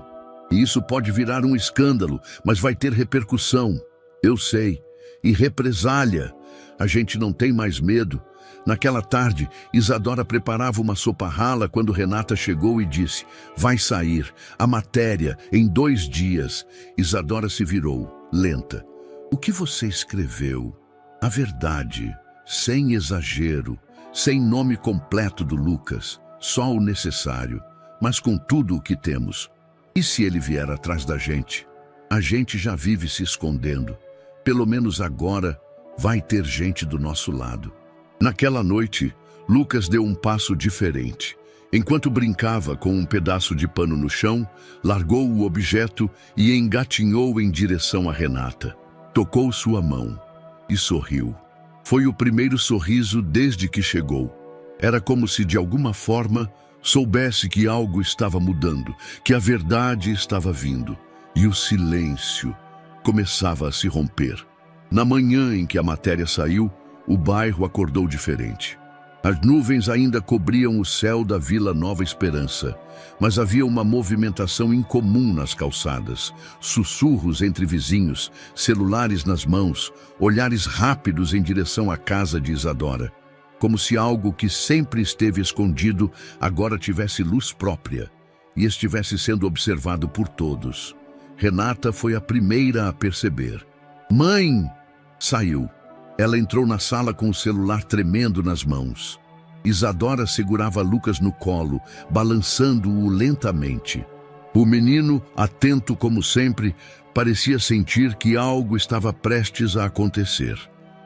E isso pode virar um escândalo, mas vai ter repercussão. Eu sei. E represália. A gente não tem mais medo. Naquela tarde, Isadora preparava uma sopa rala quando Renata chegou e disse: vai sair, a matéria, em 2 dias. Isadora se virou, lenta. O que você escreveu? A verdade, sem exagero, sem nome completo do Lucas, só o necessário, mas com tudo o que temos. E se ele vier atrás da gente? A gente já vive se escondendo. Pelo menos agora vai ter gente do nosso lado. Naquela noite, Lucas deu um passo diferente. Enquanto brincava com um pedaço de pano no chão, largou o objeto e engatinhou em direção a Renata. Tocou sua mão e sorriu. Foi o primeiro sorriso desde que chegou. Era como se, de alguma forma, soubesse que algo estava mudando, que a verdade estava vindo. E o silêncio começava a se romper. Na manhã em que a matéria saiu, o bairro acordou diferente. As nuvens ainda cobriam o céu da Vila Nova Esperança, mas havia uma movimentação incomum nas calçadas, sussurros entre vizinhos, celulares nas mãos, olhares rápidos em direção à casa de Isadora, como se algo que sempre esteve escondido agora tivesse luz própria e estivesse sendo observado por todos. Renata foi a primeira a perceber. Mãe! Saiu. Ela entrou na sala com o celular tremendo nas mãos. Isadora segurava Lucas no colo, balançando-o lentamente. O menino, atento como sempre, parecia sentir que algo estava prestes a acontecer.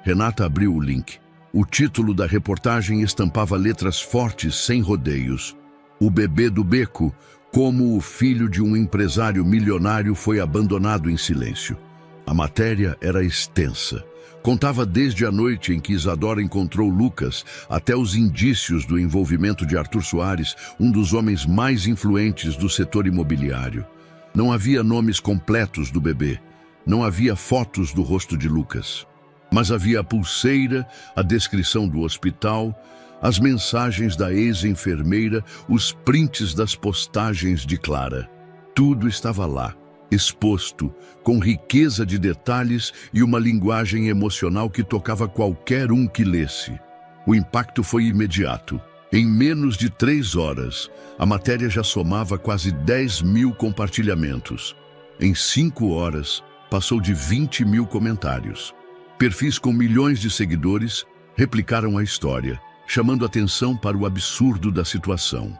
Renata abriu o link. O título da reportagem estampava letras fortes, sem rodeios. O bebê do beco, como o filho de um empresário milionário, foi abandonado em silêncio. A matéria era extensa. Contava desde a noite em que Isadora encontrou Lucas até os indícios do envolvimento de Arthur Soares, um dos homens mais influentes do setor imobiliário. Não havia nomes completos do bebê. Não havia fotos do rosto de Lucas. Mas havia a pulseira, a descrição do hospital, as mensagens da ex-enfermeira, os prints das postagens de Clara. Tudo estava lá, exposto, com riqueza de detalhes e uma linguagem emocional que tocava qualquer um que lesse. O impacto foi imediato. Em menos de 3 horas, a matéria já somava quase 10.000 compartilhamentos. Em 5 horas, passou de 20.000 comentários. Perfis com milhões de seguidores replicaram a história, chamando atenção para o absurdo da situação.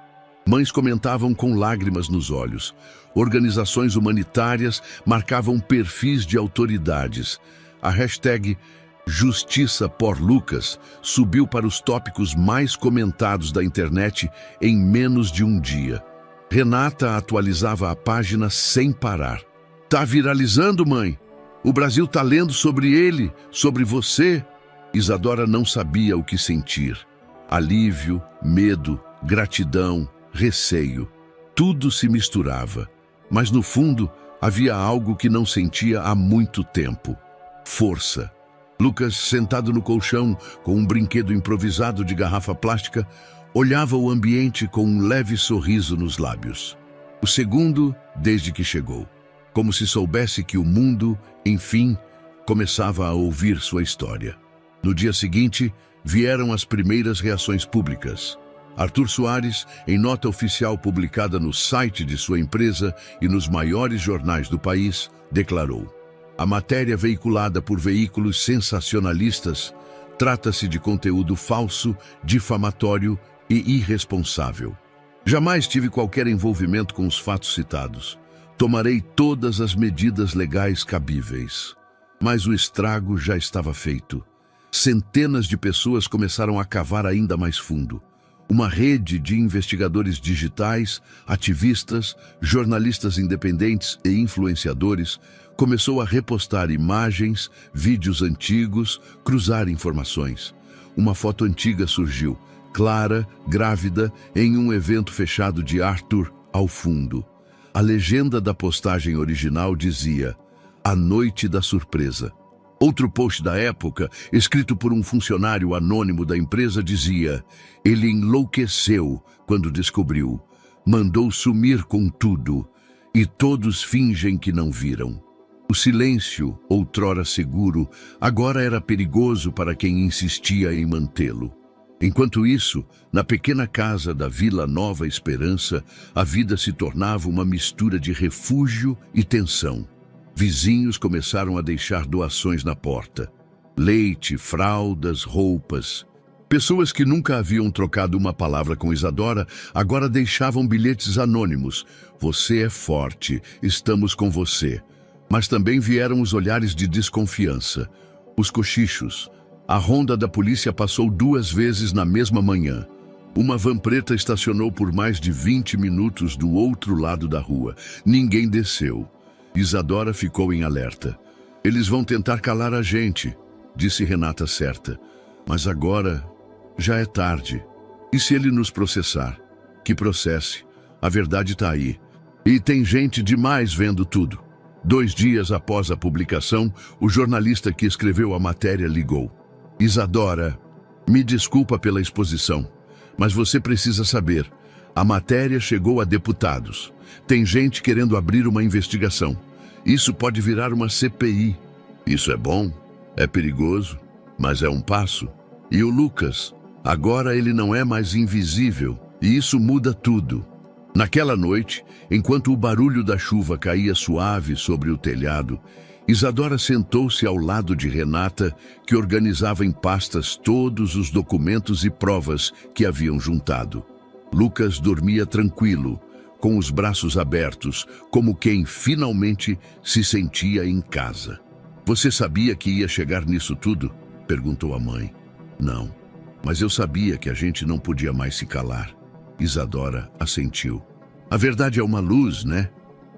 Mães comentavam com lágrimas nos olhos. Organizações humanitárias marcavam perfis de autoridades. A hashtag Justiça por Lucas subiu para os tópicos mais comentados da internet em menos de um dia. Renata atualizava a página sem parar. Tá viralizando, mãe? O Brasil tá lendo sobre ele, sobre você? Isadora não sabia o que sentir. Alívio, medo, gratidão, receio. Tudo se misturava. Mas no fundo, havia algo que não sentia há muito tempo. Força. Lucas, sentado no colchão, com um brinquedo improvisado de garrafa plástica, olhava o ambiente com um leve sorriso nos lábios. O segundo, desde que chegou. Como se soubesse que o mundo, enfim, começava a ouvir sua história. No dia seguinte, vieram as primeiras reações públicas. Arthur Soares, em nota oficial publicada no site de sua empresa e nos maiores jornais do país, declarou: a matéria veiculada por veículos sensacionalistas trata-se de conteúdo falso, difamatório e irresponsável. Jamais tive qualquer envolvimento com os fatos citados. Tomarei todas as medidas legais cabíveis. Mas o estrago já estava feito. Centenas de pessoas começaram a cavar ainda mais fundo. Uma rede de investigadores digitais, ativistas, jornalistas independentes e influenciadores começou a repostar imagens, vídeos antigos, cruzar informações. Uma foto antiga surgiu, Clara, grávida, em um evento fechado de Arthur, ao fundo. A legenda da postagem original dizia: A Noite da Surpresa. Outro post da época, escrito por um funcionário anônimo da empresa, dizia: ele enlouqueceu quando descobriu, mandou sumir com tudo, e todos fingem que não viram. O silêncio, outrora seguro, agora era perigoso para quem insistia em mantê-lo. Enquanto isso, na pequena casa da Vila Nova Esperança, a vida se tornava uma mistura de refúgio e tensão. Vizinhos começaram a deixar doações na porta. Leite, fraldas, roupas. Pessoas que nunca haviam trocado uma palavra com Isadora agora deixavam bilhetes anônimos. Você é forte, estamos com você. Mas também vieram os olhares de desconfiança. Os cochichos. A ronda da polícia passou 2 vezes na mesma manhã. Uma van preta estacionou por mais de 20 minutos do outro lado da rua. Ninguém desceu. Isadora ficou em alerta. Eles vão tentar calar a gente, disse Renata certa. Mas agora já é tarde. E se ele nos processar? Que processe. A verdade está aí. E tem gente demais vendo tudo. 2 dias após a publicação, o jornalista que escreveu a matéria ligou. Isadora, me desculpa pela exposição, mas você precisa saber. A matéria chegou a deputados. Tem gente querendo abrir uma investigação. Isso pode virar uma CPI. Isso é bom, é perigoso, mas é um passo. E o Lucas, agora ele não é mais invisível, e isso muda tudo. Naquela noite, enquanto o barulho da chuva caía suave sobre o telhado, Isadora sentou-se ao lado de Renata, que organizava em pastas todos os documentos e provas que haviam juntado. Lucas dormia tranquilo, com os braços abertos, como quem finalmente se sentia em casa. Você sabia que ia chegar nisso tudo? Perguntou a mãe. Não, mas eu sabia que a gente não podia mais se calar. Isadora assentiu. A verdade é uma luz, né?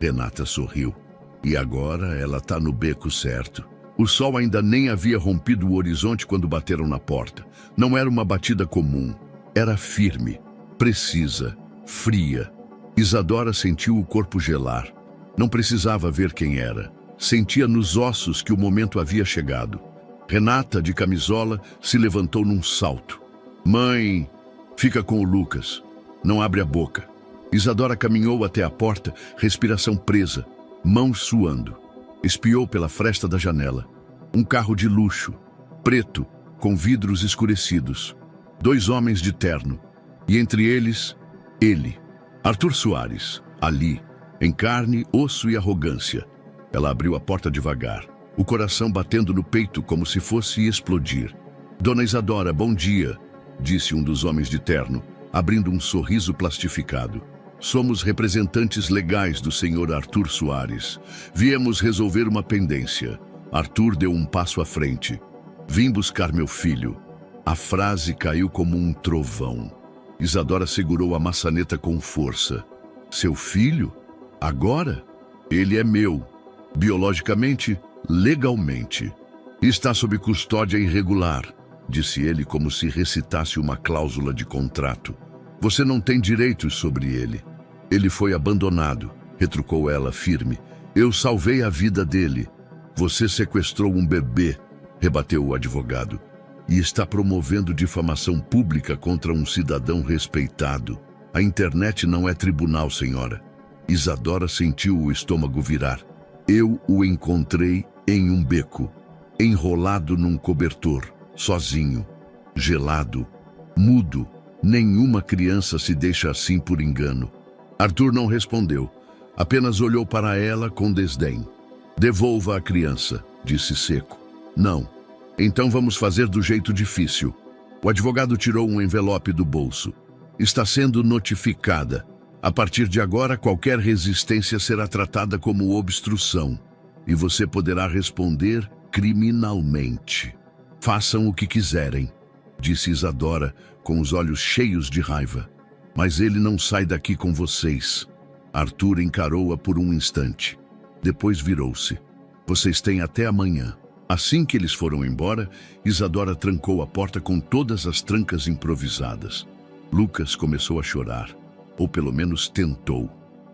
Renata sorriu. E agora ela tá no beco certo. O sol ainda nem havia rompido o horizonte quando bateram na porta. Não era uma batida comum. Era firme, precisa, fria. Isadora sentiu o corpo gelar. Não precisava ver quem era. Sentia nos ossos que o momento havia chegado. Renata, de camisola, se levantou num salto. Mãe, fica com o Lucas. Não abre a boca. Isadora caminhou até a porta, respiração presa, mãos suando. Espiou pela fresta da janela. Um carro de luxo, preto, com vidros escurecidos. 2 homens de terno. E entre eles, ele, Arthur Soares, ali, em carne, osso e arrogância. Ela abriu a porta devagar, o coração batendo no peito como se fosse explodir. Dona Isadora, bom dia, disse um dos homens de terno, abrindo um sorriso plastificado. Somos representantes legais do senhor Arthur Soares. Viemos resolver uma pendência. Arthur deu um passo à frente. Vim buscar meu filho. A frase caiu como um trovão. Isadora segurou a maçaneta com força. Seu filho? Agora? Ele é meu. Biologicamente, legalmente. Está sob custódia irregular, disse ele como se recitasse uma cláusula de contrato. Você não tem direitos sobre ele. Ele foi abandonado, retrucou ela firme. Eu salvei a vida dele. Você sequestrou um bebê, rebateu o advogado. E está promovendo difamação pública contra um cidadão respeitado. A internet não é tribunal, senhora. Isadora sentiu o estômago virar. Eu o encontrei em um beco, enrolado num cobertor, sozinho, gelado, mudo. Nenhuma criança se deixa assim por engano. Arthur não respondeu, apenas olhou para ela com desdém. Devolva a criança, disse seco. Não. Então vamos fazer do jeito difícil. O advogado tirou um envelope do bolso. Está sendo notificada. A partir de agora, qualquer resistência será tratada como obstrução. E você poderá responder criminalmente. Façam o que quiserem, disse Isadora, com os olhos cheios de raiva. Mas ele não sai daqui com vocês. Arthur encarou-a por um instante. Depois virou-se. Vocês têm até amanhã. Assim que eles foram embora, Isadora trancou a porta com todas as trancas improvisadas. Lucas começou a chorar, ou pelo menos tentou.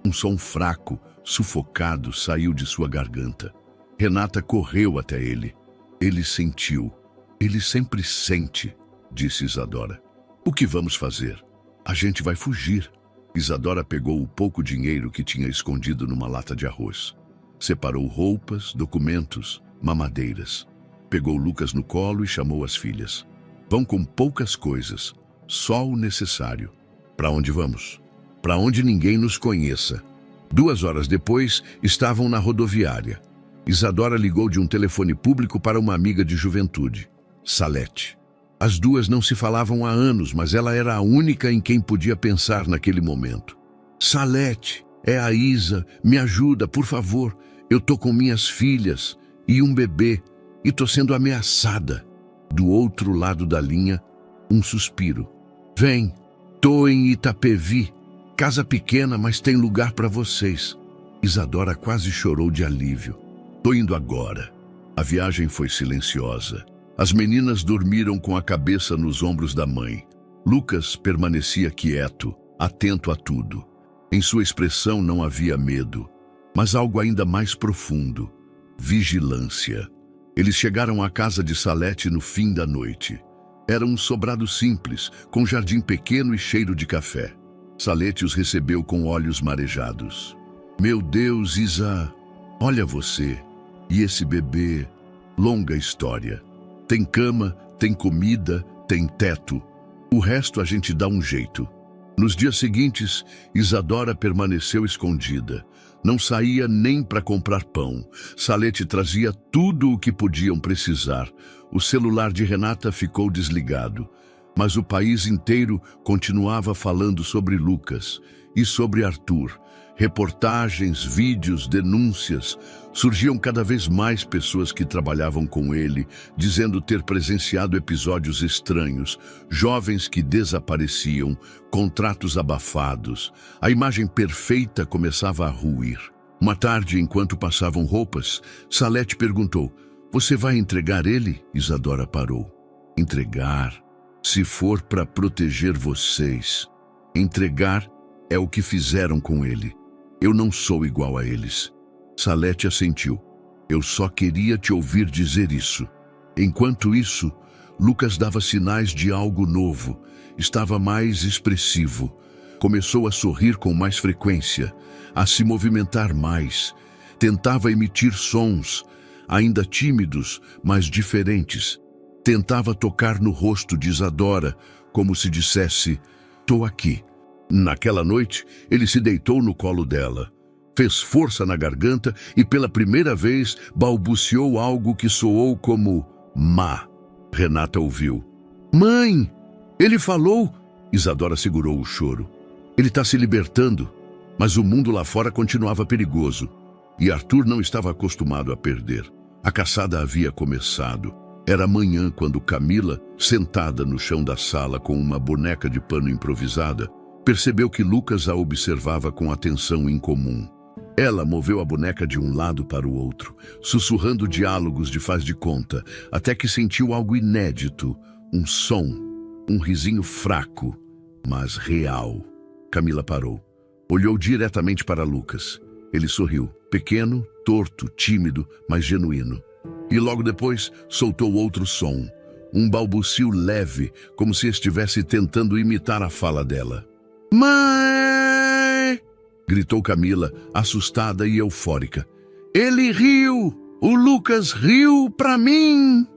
Um som fraco, sufocado, saiu de sua garganta. Renata correu até ele. Ele sentiu. Ele sempre sente, disse Isadora. O que vamos fazer? A gente vai fugir. Isadora pegou o pouco dinheiro que tinha escondido numa lata de arroz. Separou roupas, documentos, mamadeiras. Pegou Lucas no colo e chamou as filhas. Vão com poucas coisas, só o necessário. Para onde vamos? Para onde ninguém nos conheça. 2 horas depois, estavam na rodoviária. Isadora ligou de um telefone público para uma amiga de juventude, Salete. As duas não se falavam há anos, mas ela era a única em quem podia pensar naquele momento. Salete, é a Isa, me ajuda, por favor. Eu tô com minhas filhas e um bebê e tô sendo ameaçada. Do outro lado da linha, um suspiro. Vem, tô em Itapevi. Casa pequena, mas tem lugar para vocês. Isadora quase chorou de alívio. Tô indo agora. A viagem foi silenciosa. As meninas dormiram com a cabeça nos ombros da mãe. Lucas permanecia quieto, atento a tudo. Em sua expressão não havia medo, mas algo ainda mais profundo. Vigilância. Eles chegaram à casa de Salete no fim da noite. Era um sobrado simples, com jardim pequeno e cheiro de café. Salete os recebeu com olhos marejados. Meu Deus, Isa, olha você. E esse bebê, longa história. Tem cama, tem comida, tem teto. O resto a gente dá um jeito. Nos dias seguintes, Isadora permaneceu escondida. Não saía nem para comprar pão. Salete trazia tudo o que podiam precisar. O celular de Renata ficou desligado. Mas o país inteiro continuava falando sobre Lucas e sobre Arthur. Reportagens, vídeos, denúncias. Surgiam cada vez mais pessoas que trabalhavam com ele, dizendo ter presenciado episódios estranhos, jovens que desapareciam, contratos abafados. A imagem perfeita começava a ruir. Uma tarde, enquanto passavam roupas, Salete perguntou: "Você vai entregar ele?" Isadora parou. "Entregar? Se for para proteger vocês. Entregar é o que fizeram com ele. Eu não sou igual a eles." Salete assentiu. "Eu só queria te ouvir dizer isso." Enquanto isso, Lucas dava sinais de algo novo. Estava mais expressivo. Começou a sorrir com mais frequência, a se movimentar mais. Tentava emitir sons, ainda tímidos, mas diferentes. Tentava tocar no rosto de Isadora, como se dissesse: "Tô aqui." Naquela noite, ele se deitou no colo dela. Fez força na garganta e pela primeira vez balbuciou algo que soou como "má." Renata ouviu. "Mãe, ele falou." Isadora segurou o choro. "Ele está se libertando." Mas o mundo lá fora continuava perigoso. E Arthur não estava acostumado a perder. A caçada havia começado. Era manhã quando Camila, sentada no chão da sala com uma boneca de pano improvisada, percebeu que Lucas a observava com atenção incomum. Ela moveu a boneca de um lado para o outro, sussurrando diálogos de faz de conta, até que sentiu algo inédito, um som, um risinho fraco, mas real. Camila parou. Olhou diretamente para Lucas. Ele sorriu, pequeno, torto, tímido, mas genuíno. E logo depois soltou outro som, um balbucio leve, como se estivesse tentando imitar a fala dela. "Mãe!" gritou Camila, assustada e eufórica. "Ele riu! O Lucas riu pra mim!"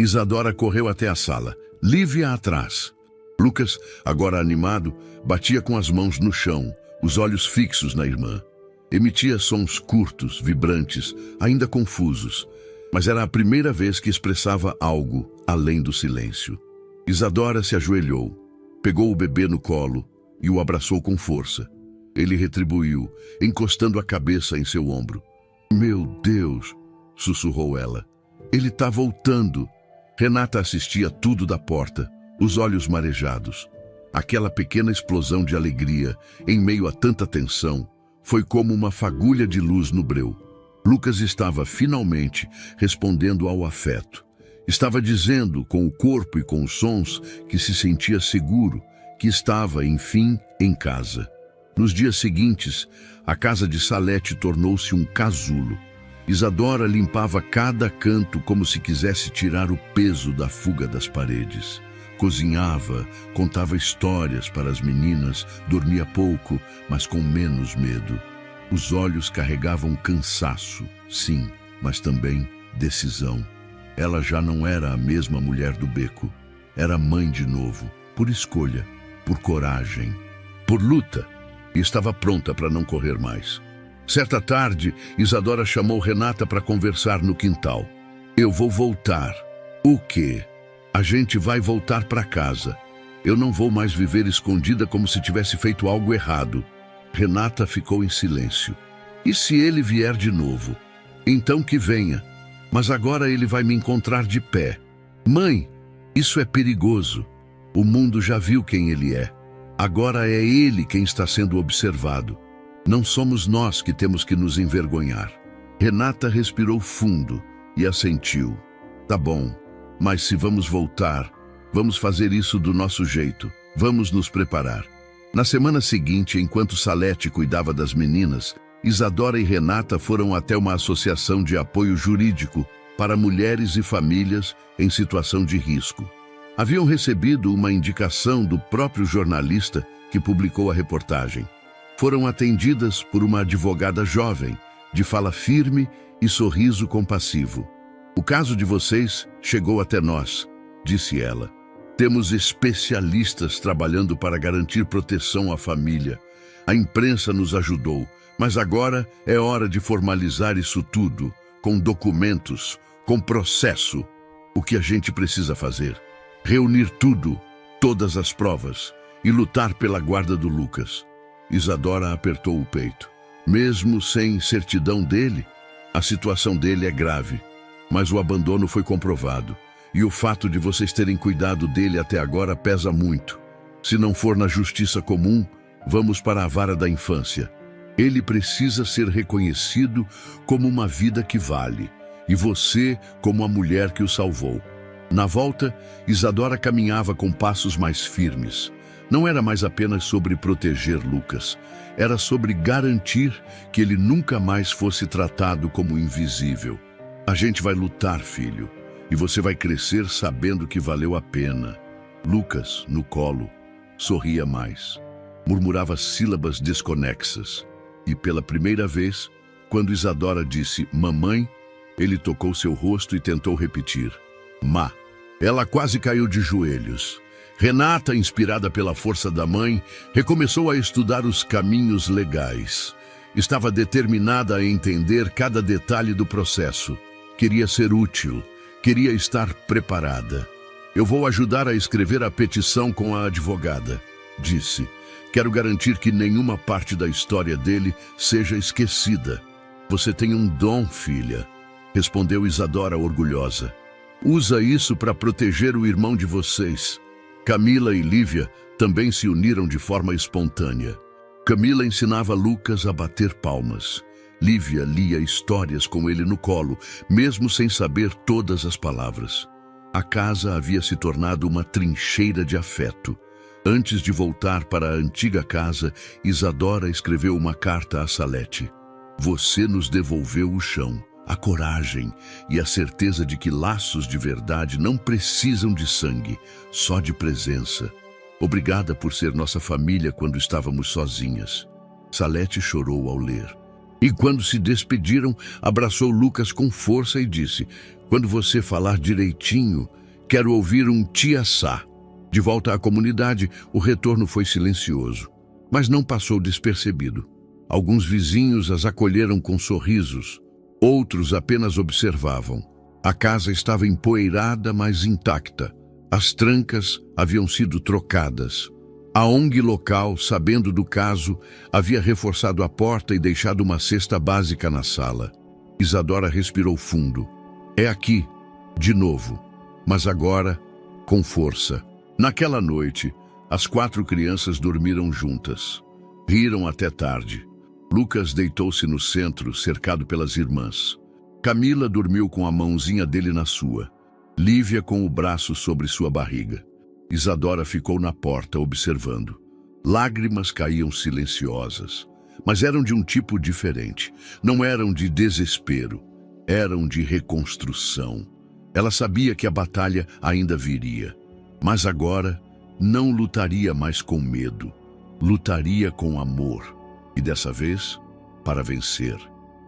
Isadora correu até a sala, Lívia atrás. Lucas, agora animado, batia com as mãos no chão, os olhos fixos na irmã. Emitia sons curtos, vibrantes, ainda confusos, mas era a primeira vez que expressava algo além do silêncio. Isadora se ajoelhou, pegou o bebê no colo e o abraçou com força. Ele retribuiu, encostando a cabeça em seu ombro. "Meu Deus!" sussurrou ela. "Ele tá voltando." Renata assistia tudo da porta, os olhos marejados. Aquela pequena explosão de alegria, em meio a tanta tensão, foi como uma fagulha de luz no breu. Lucas estava finalmente respondendo ao afeto. Estava dizendo, com o corpo e com os sons, que se sentia seguro, que estava, enfim, em casa. Nos dias seguintes, a casa de Salete tornou-se um casulo. Isadora limpava cada canto como se quisesse tirar o peso da fuga das paredes. Cozinhava, contava histórias para as meninas, dormia pouco, mas com menos medo. Os olhos carregavam cansaço, sim, mas também decisão. Ela já não era a mesma mulher do beco. Era mãe de novo, por escolha, por coragem, por luta, e estava pronta para não correr mais. Certa tarde, Isadora chamou Renata para conversar no quintal. "Eu vou voltar." "O quê?" "A gente vai voltar para casa. Eu não vou mais viver escondida como se tivesse feito algo errado." Renata ficou em silêncio. "E se ele vier de novo?" "Então que venha. Mas agora ele vai me encontrar de pé." "Mãe, isso é perigoso. O mundo já viu quem ele é. Agora é ele quem está sendo observado. Não somos nós que temos que nos envergonhar." Renata respirou fundo e assentiu. "Tá bom. Mas se vamos voltar, vamos fazer isso do nosso jeito. Vamos nos preparar." Na semana seguinte, enquanto Salete cuidava das meninas, Isadora e Renata foram até uma associação de apoio jurídico para mulheres e famílias em situação de risco. Haviam recebido uma indicação do próprio jornalista que publicou a reportagem. Foram atendidas por uma advogada jovem, de fala firme e sorriso compassivo. "O caso de vocês chegou até nós", disse ela. "Temos especialistas trabalhando para garantir proteção à família. A imprensa nos ajudou, mas agora é hora de formalizar isso tudo, com documentos, com processo. O que a gente precisa fazer? Reunir tudo, todas as provas, e lutar pela guarda do Lucas." Isadora apertou o peito. "Mesmo sem certidão dele, a situação dele é grave. Mas o abandono foi comprovado. E o fato de vocês terem cuidado dele até agora pesa muito. Se não for na justiça comum, vamos para a vara da infância." Ele precisa ser reconhecido como uma vida que vale, e você como a mulher que o salvou. Na volta, Isadora caminhava com passos mais firmes. Não era mais apenas sobre proteger Lucas, era sobre garantir que ele nunca mais fosse tratado como invisível. A gente vai lutar, filho, e você vai crescer sabendo que valeu a pena. Lucas, no colo, sorria mais. Murmurava sílabas desconexas. E pela primeira vez, quando Isadora disse mamãe, ele tocou seu rosto e tentou repetir má. Ela quase caiu de joelhos. Renata, inspirada pela força da mãe, recomeçou a estudar os caminhos legais. Estava determinada a entender cada detalhe do processo. Queria ser útil, queria estar preparada. Eu vou ajudar a escrever a petição com a advogada, disse. Quero garantir que nenhuma parte da história dele seja esquecida. Você tem um dom, filha, respondeu Isadora orgulhosa. Usa isso para proteger o irmão de vocês. Camila e Lívia também se uniram de forma espontânea. Camila ensinava Lucas a bater palmas. Lívia lia histórias com ele no colo, mesmo sem saber todas as palavras. A casa havia se tornado uma trincheira de afeto. Antes de voltar para a antiga casa, Isadora escreveu uma carta a Salete. Você nos devolveu o chão, a coragem e a certeza de que laços de verdade não precisam de sangue, só de presença. Obrigada por ser nossa família quando estávamos sozinhas. Salete chorou ao ler. E quando se despediram, abraçou Lucas com força e disse, quando você falar direitinho, quero ouvir um tiaçá. De volta à comunidade, o retorno foi silencioso, mas não passou despercebido. Alguns vizinhos as acolheram com sorrisos, outros apenas observavam. A casa estava empoeirada, mas intacta. As trancas haviam sido trocadas. A ONG local, sabendo do caso, havia reforçado a porta e deixado uma cesta básica na sala. Isadora respirou fundo. É aqui, de novo, mas agora com força. Naquela noite, as 4 crianças dormiram juntas. Riram até tarde. Lucas deitou-se no centro, cercado pelas irmãs. Camila dormiu com a mãozinha dele na sua. Lívia com o braço sobre sua barriga. Isadora ficou na porta, observando. Lágrimas caíam silenciosas, mas eram de um tipo diferente. Não eram de desespero, eram de reconstrução. Ela sabia que a batalha ainda viria. Mas agora não lutaria mais com medo, lutaria com amor, e dessa vez, para vencer.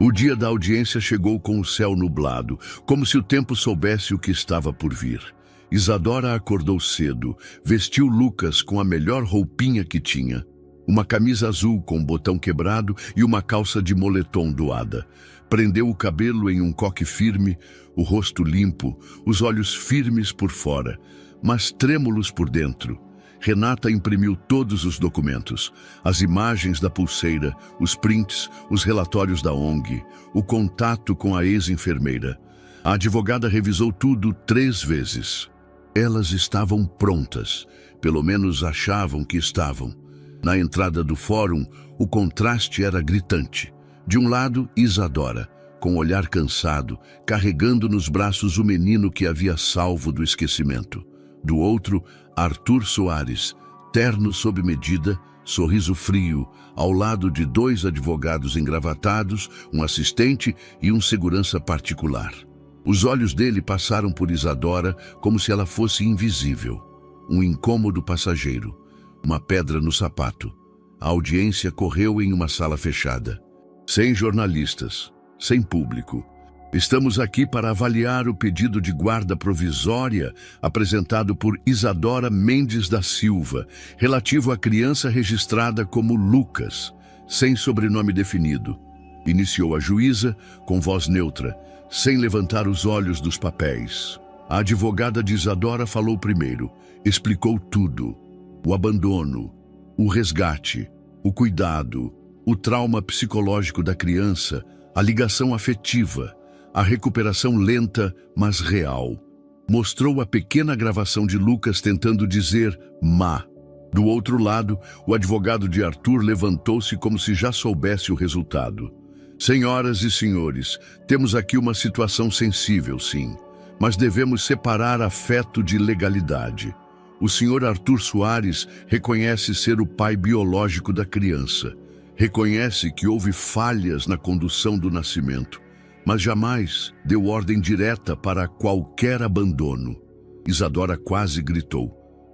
O dia da audiência chegou com o céu nublado, como se o tempo soubesse o que estava por vir. Isadora acordou cedo, vestiu Lucas com a melhor roupinha que tinha, uma camisa azul com botão quebrado e uma calça de moletom doada. Prendeu o cabelo em um coque firme, o rosto limpo, os olhos firmes por fora, mas trêmulos por dentro. Renata imprimiu todos os documentos, as imagens da pulseira, os prints, os relatórios da ONG, o contato com a ex-enfermeira. A advogada revisou tudo 3 vezes. Elas estavam prontas, pelo menos achavam que estavam. Na entrada do fórum, o contraste era gritante. De um lado, Isadora, com o olhar cansado, carregando nos braços o menino que havia salvo do esquecimento. Do outro, Arthur Soares, terno sob medida, sorriso frio, ao lado de 2 advogados engravatados, um assistente e um segurança particular. Os olhos dele passaram por Isadora como se ela fosse invisível. Um incômodo passageiro, uma pedra no sapato. A audiência correu em uma sala fechada. Sem jornalistas, sem público. Estamos aqui para avaliar o pedido de guarda provisória apresentado por Isadora Mendes da Silva, relativo à criança registrada como Lucas, sem sobrenome definido. Iniciou a juíza com voz neutra, sem levantar os olhos dos papéis. A advogada de Isadora falou primeiro, explicou tudo. O abandono, o resgate, o cuidado, o trauma psicológico da criança, a ligação afetiva, a recuperação lenta, mas real. Mostrou a pequena gravação de Lucas tentando dizer má. Do outro lado, o advogado de Arthur levantou-se como se já soubesse o resultado. Senhoras e senhores, temos aqui uma situação sensível, sim, mas devemos separar afeto de legalidade. O senhor Arthur Soares reconhece ser o pai biológico da criança. Reconhece que houve falhas na condução do nascimento, mas jamais deu ordem direta para qualquer abandono. Isadora quase gritou,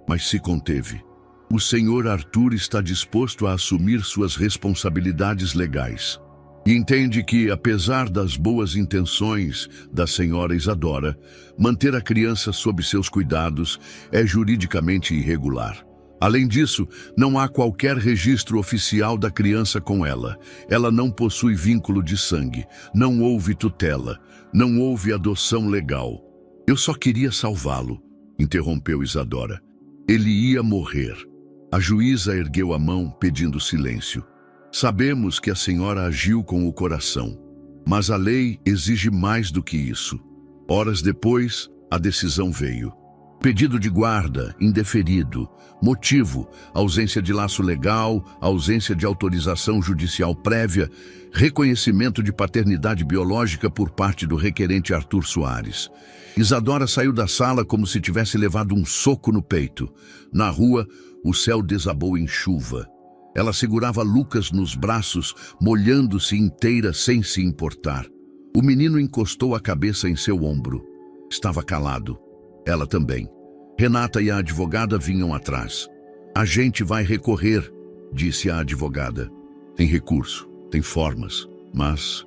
mas se conteve. O senhor Arthur está disposto a assumir suas responsabilidades legais. E entende que, apesar das boas intenções da senhora Isadora, manter a criança sob seus cuidados é juridicamente irregular. Além disso, não há qualquer registro oficial da criança com ela. Ela não possui vínculo de sangue, não houve tutela, não houve adoção legal. Eu só queria salvá-lo, interrompeu Isadora. Ele ia morrer. A juíza ergueu a mão, pedindo silêncio. Sabemos que a senhora agiu com o coração, mas a lei exige mais do que isso. Horas depois, a decisão veio. Pedido de guarda, indeferido. Motivo, ausência de laço legal, ausência de autorização judicial prévia, reconhecimento de paternidade biológica por parte do requerente Arthur Soares. Isadora saiu da sala como se tivesse levado um soco no peito. Na rua, o céu desabou em chuva. Ela segurava Lucas nos braços, molhando-se inteira sem se importar. O menino encostou a cabeça em seu ombro. Estava calado. Ela também. Renata e a advogada vinham atrás. A gente vai recorrer, disse a advogada. Tem recurso, tem formas, mas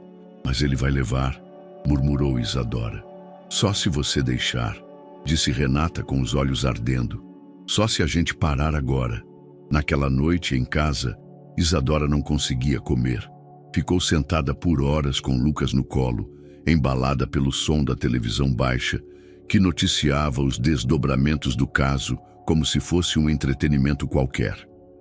ele vai levar, murmurou Isadora. Só se você deixar, disse Renata com os olhos ardendo. Só se a gente parar agora. Naquela noite, em casa, Isadora não conseguia comer. Ficou sentada por horas com Lucas no colo, embalada pelo som da televisão baixa, que noticiava os desdobramentos do caso como se fosse um entretenimento qualquer.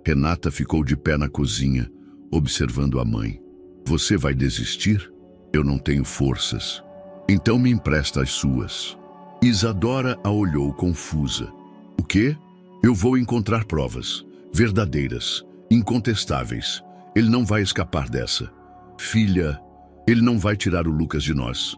Renata ficou de pé na cozinha, observando a mãe. Você vai desistir? Eu não tenho forças. Então me empresta as suas. Isadora a olhou confusa. O quê? Eu vou encontrar provas. Verdadeiras, incontestáveis. Ele não vai escapar dessa. Filha, ele não vai tirar o Lucas de nós.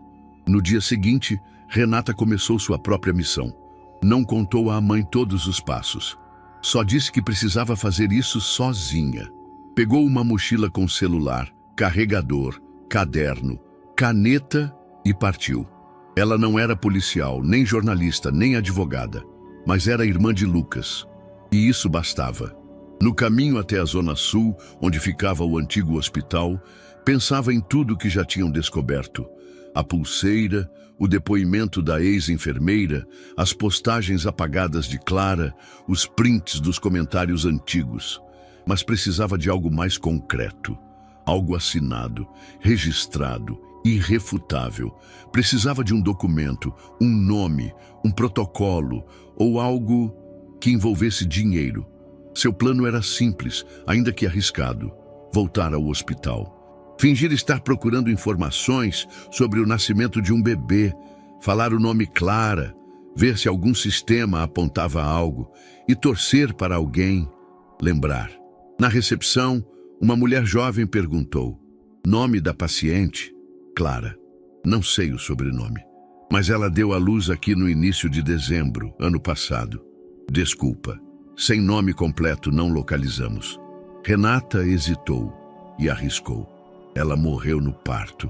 No dia seguinte, Renata começou sua própria missão. Não contou à mãe todos os passos. Só disse que precisava fazer isso sozinha. Pegou uma mochila com celular, carregador, caderno, caneta e partiu. Ela não era policial, nem jornalista, nem advogada, mas era irmã de Lucas. E isso bastava. No caminho até a Zona Sul, onde ficava o antigo hospital, pensava em tudo que já tinham descoberto. A pulseira, o depoimento da ex-enfermeira, as postagens apagadas de Clara, os prints dos comentários antigos. Mas precisava de algo mais concreto. Algo assinado, registrado, irrefutável. Precisava de um documento, um nome, um protocolo ou algo que envolvesse dinheiro. Seu plano era simples, ainda que arriscado: voltar ao hospital. Fingir estar procurando informações sobre o nascimento de um bebê, falar o nome Clara, ver se algum sistema apontava algo e torcer para alguém lembrar. Na recepção, uma mulher jovem perguntou: nome da paciente? Clara. Não sei o sobrenome, mas ela deu à luz aqui no início de dezembro, ano passado. Desculpa, sem nome completo não localizamos. Renata hesitou e arriscou. Ela morreu no parto.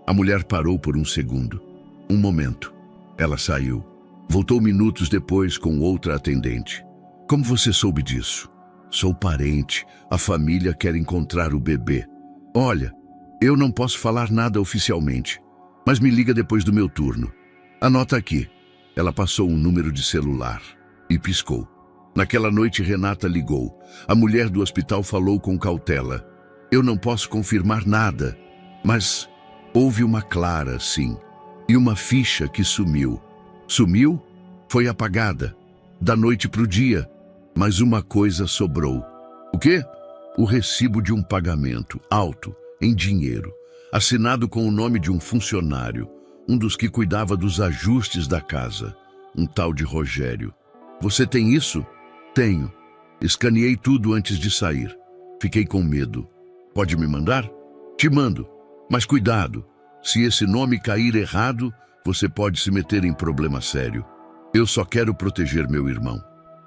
A mulher parou por um segundo. Um momento. Ela saiu. Voltou minutos depois com outra atendente. Como você soube disso? Sou parente. A família quer encontrar o bebê. Olha, eu não posso falar nada oficialmente, mas me liga depois do meu turno. Anota aqui. Ela passou um número de celular e piscou. Naquela noite, Renata ligou. A mulher do hospital falou com cautela. Eu não posso confirmar nada, mas houve uma Clara, sim, e uma ficha que sumiu. Sumiu? Foi apagada, da noite para o dia, mas uma coisa sobrou. O quê? O recibo de um pagamento, alto, em dinheiro, assinado com o nome de um funcionário, um dos que cuidava dos ajustes da casa, um tal de Rogério. Você tem isso? Tenho. Escaneei tudo antes de sair. Fiquei com medo. Pode me mandar? Te mando. Mas cuidado. Se esse nome cair errado, você pode se meter em problema sério. Eu só quero proteger meu irmão.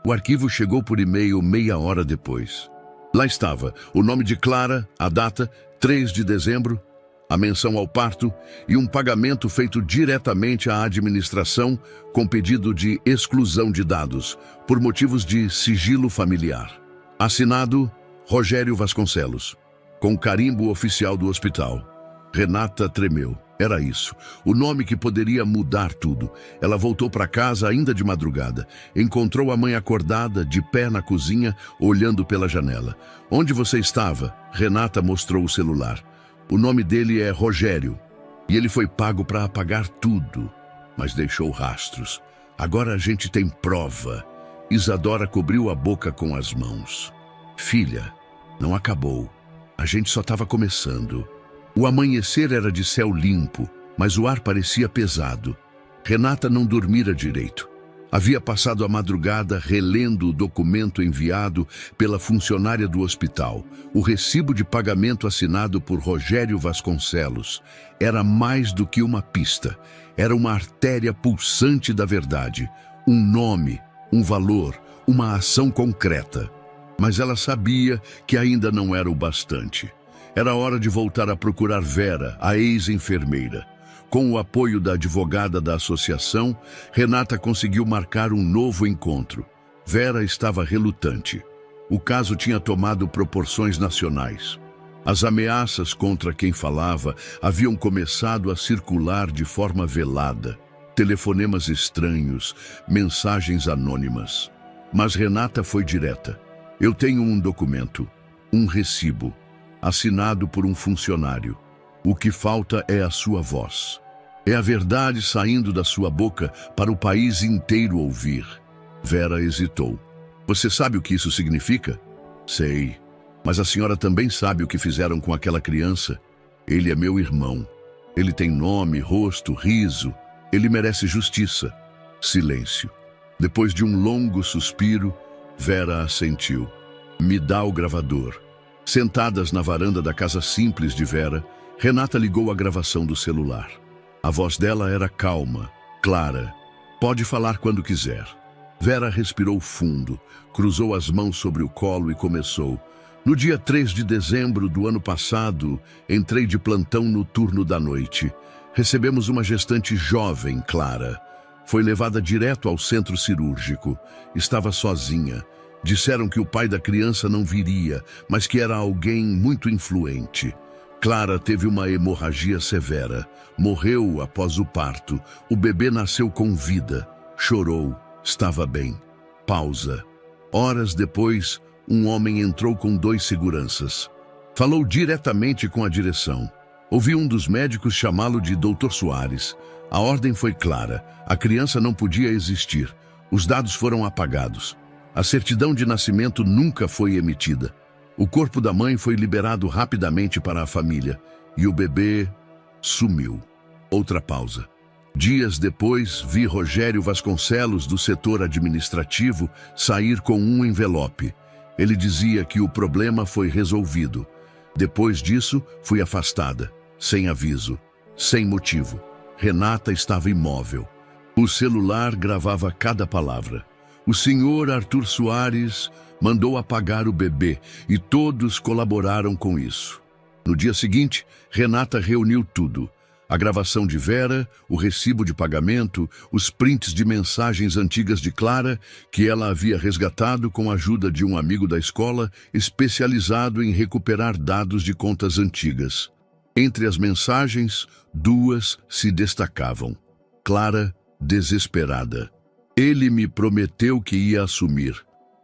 O arquivo chegou por e-mail meia hora depois. Lá estava o nome de Clara, a data, 3 de dezembro, a menção ao parto e um pagamento feito diretamente à administração com pedido de exclusão de dados, por motivos de sigilo familiar. Assinado Rogério Vasconcelos, com carimbo oficial do hospital. Renata tremeu. Era isso, o nome que poderia mudar tudo. Ela voltou para casa ainda de madrugada. Encontrou a mãe acordada, de pé na cozinha, olhando pela janela. Onde você estava? Renata mostrou o celular. O nome dele é Rogério, e ele foi pago para apagar tudo, mas deixou rastros. Agora a gente tem prova. Isadora cobriu a boca com as mãos. Filha, não acabou. A gente só estava começando. O amanhecer era de céu limpo, mas o ar parecia pesado. Renata não dormira direito. Havia passado a madrugada relendo o documento enviado pela funcionária do hospital. O recibo de pagamento assinado por Rogério Vasconcelos era mais do que uma pista. Era uma artéria pulsante da verdade. Um nome, um valor, uma ação concreta. Mas ela sabia que ainda não era o bastante. Era hora de voltar a procurar Vera, a ex-enfermeira. Com o apoio da advogada da associação, Renata conseguiu marcar um novo encontro. Vera estava relutante. O caso tinha tomado proporções nacionais. As ameaças contra quem falava haviam começado a circular de forma velada. Telefonemas estranhos, mensagens anônimas. Mas Renata foi direta. Eu tenho um documento, um recibo, assinado por um funcionário. O que falta é a sua voz. É a verdade saindo da sua boca para o país inteiro ouvir. Vera hesitou. Você sabe o que isso significa? Sei. Mas a senhora também sabe o que fizeram com aquela criança? Ele é meu irmão. Ele tem nome, rosto, riso. Ele merece justiça. Silêncio. Depois de um longo suspiro, Vera assentiu. Me dá o gravador. Sentadas na varanda da casa simples de Vera, Renata ligou a gravação do celular. A voz dela era calma, clara. Pode falar quando quiser. Vera respirou fundo, cruzou as mãos sobre o colo e começou. No dia 3 de dezembro do ano passado, entrei de plantão no turno da noite. Recebemos uma gestante jovem, Clara. Foi levada direto ao centro cirúrgico. Estava sozinha. Disseram que o pai da criança não viria, mas que era alguém muito influente. Clara teve uma hemorragia severa. Morreu após o parto. O bebê nasceu com vida. Chorou. Estava bem. Pausa. Horas depois, um homem entrou com 2 seguranças. Falou diretamente com a direção. Ouvi um dos médicos chamá-lo de Dr. Soares. A ordem foi clara. A criança não podia existir. Os dados foram apagados. A certidão de nascimento nunca foi emitida. O corpo da mãe foi liberado rapidamente para a família e o bebê sumiu. Outra pausa. Dias depois, vi Rogério Vasconcelos, do setor administrativo, sair com um envelope. Ele dizia que o problema foi resolvido. Depois disso, fui afastada, sem aviso, sem motivo. Renata estava imóvel. O celular gravava cada palavra. O senhor Arthur Soares mandou apagar o bebê e todos colaboraram com isso. No dia seguinte, Renata reuniu tudo. A gravação de Vera, o recibo de pagamento, os prints de mensagens antigas de Clara, que ela havia resgatado com a ajuda de um amigo da escola, especializado em recuperar dados de contas antigas. Entre as mensagens, 2 se destacavam. Clara, desesperada. Ele me prometeu que ia assumir.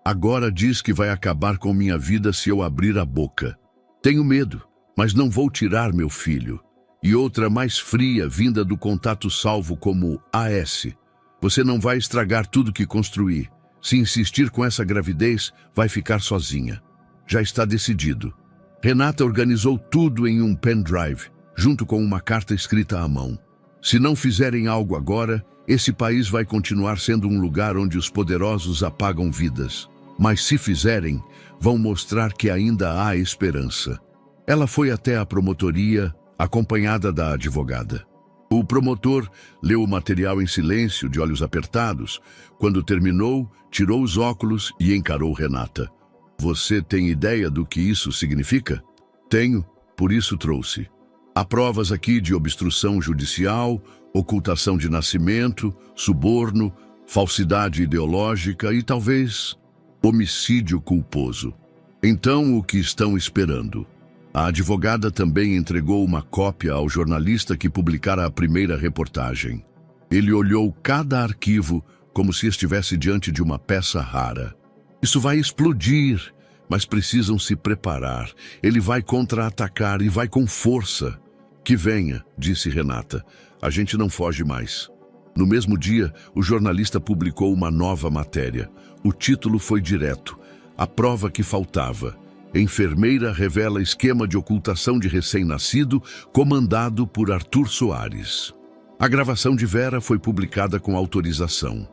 Agora diz que vai acabar com minha vida se eu abrir a boca. Tenho medo, mas não vou tirar meu filho. E outra mais fria, vinda do contato salvo como AS. Você não vai estragar tudo que construí. Se insistir com essa gravidez, vai ficar sozinha. Já está decidido. Renata organizou tudo em um pendrive, junto com uma carta escrita à mão. Se não fizerem algo agora, esse país vai continuar sendo um lugar onde os poderosos apagam vidas. Mas se fizerem, vão mostrar que ainda há esperança. Ela foi até a promotoria, acompanhada da advogada. O promotor leu o material em silêncio, de olhos apertados. Quando terminou, tirou os óculos e encarou Renata. Você tem ideia do que isso significa? Tenho, por isso trouxe. Há provas aqui de obstrução judicial, ocultação de nascimento, suborno, falsidade ideológica e talvez homicídio culposo. Então, o que estão esperando? A advogada também entregou uma cópia ao jornalista que publicara a primeira reportagem. Ele olhou cada arquivo como se estivesse diante de uma peça rara. Isso vai explodir, mas precisam se preparar. Ele vai contra-atacar e vai com força. Que venha, disse Renata. A gente não foge mais. No mesmo dia, o jornalista publicou uma nova matéria. O título foi direto. A prova que faltava. Enfermeira revela esquema de ocultação de recém-nascido comandado por Arthur Soares. A gravação de Vera foi publicada com autorização.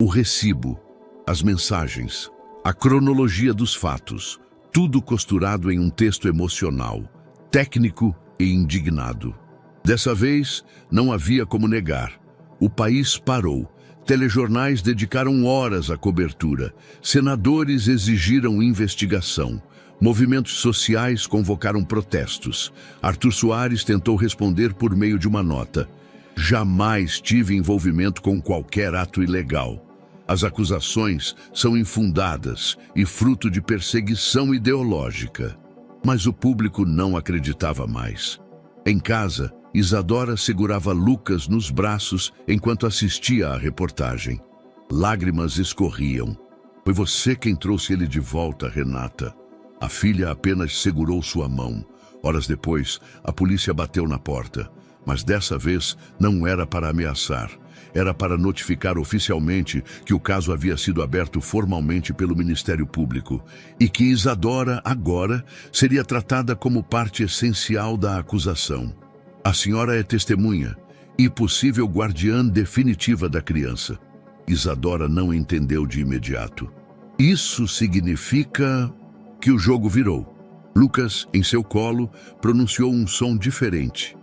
O recibo, as mensagens, a cronologia dos fatos, tudo costurado em um texto emocional, técnico e indignado. Dessa vez, não havia como negar. O país parou. Telejornais dedicaram horas à cobertura. Senadores exigiram investigação. Movimentos sociais convocaram protestos. Arthur Soares tentou responder por meio de uma nota. Jamais tive envolvimento com qualquer ato ilegal. As acusações são infundadas e fruto de perseguição ideológica. Mas o público não acreditava mais. Em casa, Isadora segurava Lucas nos braços enquanto assistia à reportagem. Lágrimas escorriam. Foi você quem trouxe ele de volta, Renata. A filha apenas segurou sua mão. Horas depois, a polícia bateu na porta. Mas dessa vez não era para ameaçar. Era para notificar oficialmente que o caso havia sido aberto formalmente pelo Ministério Público e que Isadora, agora, seria tratada como parte essencial da acusação. A senhora é testemunha e possível guardiã definitiva da criança. Isadora não entendeu de imediato. Isso significa que o jogo virou. Lucas, em seu colo, pronunciou um som diferente.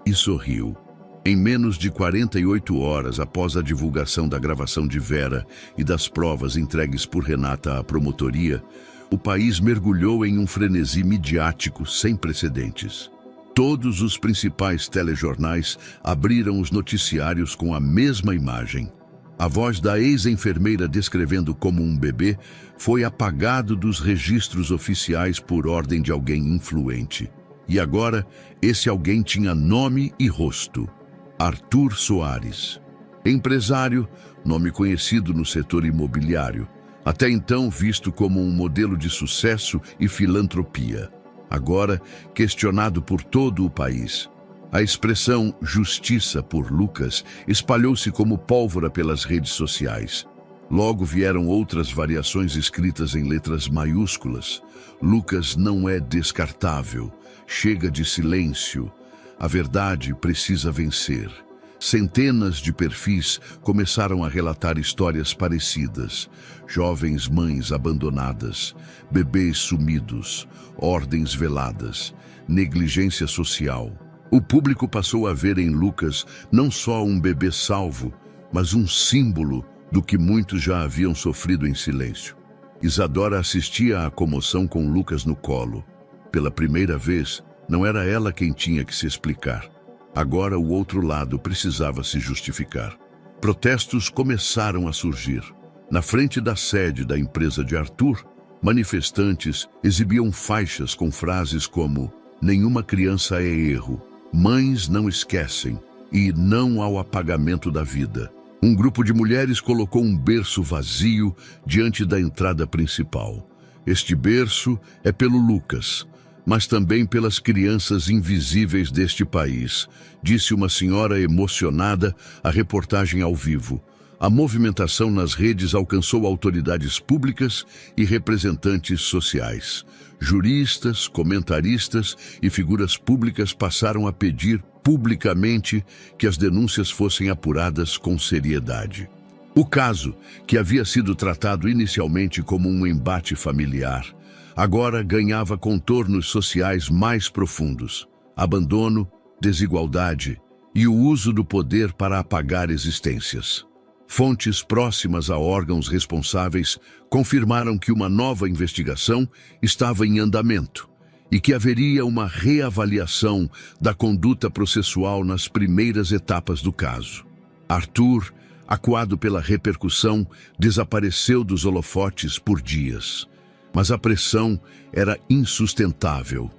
E sorriu. Em menos de 48 horas após a divulgação da gravação de Vera e das provas entregues por Renata à promotoria, o país mergulhou em um frenesi midiático sem precedentes. Todos os principais telejornais abriram os noticiários com a mesma imagem. A voz da ex-enfermeira descrevendo como um bebê foi apagado dos registros oficiais por ordem de alguém influente. E agora, esse alguém tinha nome e rosto. Arthur Soares. Empresário, nome conhecido no setor imobiliário, até então visto como um modelo de sucesso e filantropia. Agora, questionado por todo o país. A expressão "justiça por Lucas" espalhou-se como pólvora pelas redes sociais. Logo vieram outras variações escritas em letras maiúsculas. Lucas não é descartável. Chega de silêncio. A verdade precisa vencer. Centenas de perfis começaram a relatar histórias parecidas. Jovens mães abandonadas, bebês sumidos, ordens veladas, negligência social. O público passou a ver em Lucas não só um bebê salvo, mas um símbolo do que muitos já haviam sofrido em silêncio. Isadora assistia à comoção com Lucas no colo. Pela primeira vez, não era ela quem tinha que se explicar. Agora o outro lado precisava se justificar. Protestos começaram a surgir. Na frente da sede da empresa de Arthur, manifestantes exibiam faixas com frases como "Nenhuma criança é erro", "Mães não esquecem" e "Não ao apagamento da vida". Um grupo de mulheres colocou um berço vazio diante da entrada principal. Este berço é pelo Lucas, mas também pelas crianças invisíveis deste país, disse uma senhora emocionada à reportagem ao vivo. A movimentação nas redes alcançou autoridades públicas e representantes sociais. Juristas, comentaristas e figuras públicas passaram a pedir publicamente que as denúncias fossem apuradas com seriedade. O caso, que havia sido tratado inicialmente como um embate familiar, agora ganhava contornos sociais mais profundos: abandono, desigualdade e o uso do poder para apagar existências. Fontes próximas a órgãos responsáveis confirmaram que uma nova investigação estava em andamento e que haveria uma reavaliação da conduta processual nas primeiras etapas do caso. Arthur, acuado pela repercussão, desapareceu dos holofotes por dias. Mas a pressão era insustentável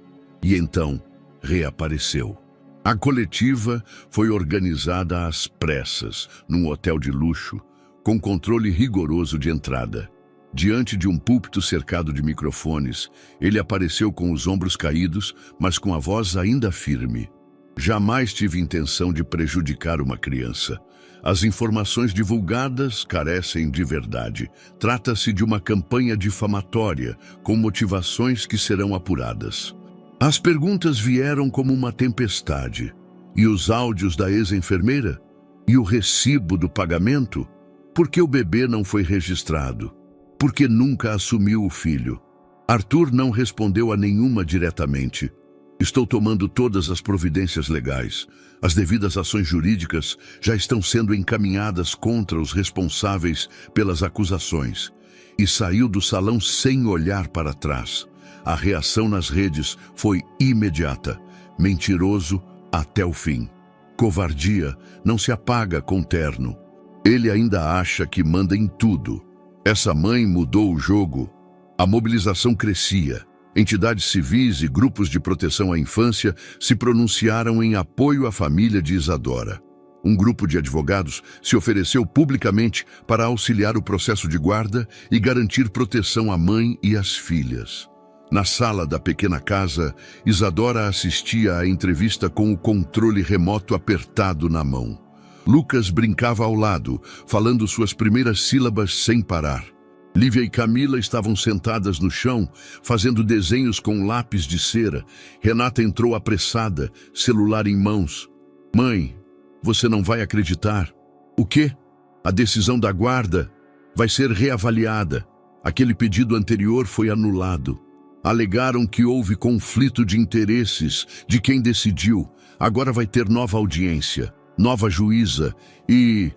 e então reapareceu. A coletiva foi organizada às pressas, num hotel de luxo, com controle rigoroso de entrada. Diante de um púlpito cercado de microfones, ele apareceu com os ombros caídos, mas com a voz ainda firme. Jamais tive intenção de prejudicar uma criança. As informações divulgadas carecem de verdade. Trata-se de uma campanha difamatória, com motivações que serão apuradas. As perguntas vieram como uma tempestade. E os áudios da ex-enfermeira? E o recibo do pagamento? Por que o bebê não foi registrado? Por que nunca assumiu o filho? Arthur não respondeu a nenhuma diretamente. Estou tomando todas as providências legais. As devidas ações jurídicas já estão sendo encaminhadas contra os responsáveis pelas acusações. E saiu do salão sem olhar para trás. A reação nas redes foi imediata. Mentiroso até o fim. Covardia não se apaga com terno. Ele ainda acha que manda em tudo. Essa mãe mudou o jogo. A mobilização crescia. Entidades civis e grupos de proteção à infância se pronunciaram em apoio à família de Isadora. Um grupo de advogados se ofereceu publicamente para auxiliar o processo de guarda e garantir proteção à mãe e às filhas. Na sala da pequena casa, Isadora assistia à entrevista com o controle remoto apertado na mão. Lucas brincava ao lado, falando suas primeiras sílabas sem parar. Lívia e Camila estavam sentadas no chão, fazendo desenhos com lápis de cera. Renata entrou apressada, celular em mãos. Mãe, você não vai acreditar. O quê? A decisão da guarda vai ser reavaliada. Aquele pedido anterior foi anulado. Alegaram que houve conflito de interesses de quem decidiu. Agora vai ter nova audiência, nova juíza e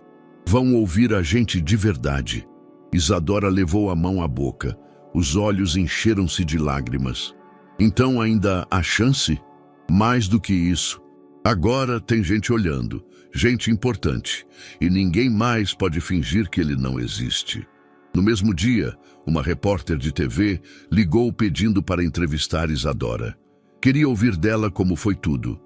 vão ouvir a gente de verdade. Isadora levou a mão à boca. Os olhos encheram-se de lágrimas. Então ainda há chance? Mais do que isso. Agora tem gente olhando, gente importante, e ninguém mais pode fingir que ele não existe. No mesmo dia, uma repórter de TV ligou pedindo para entrevistar Isadora. Queria ouvir dela como foi tudo,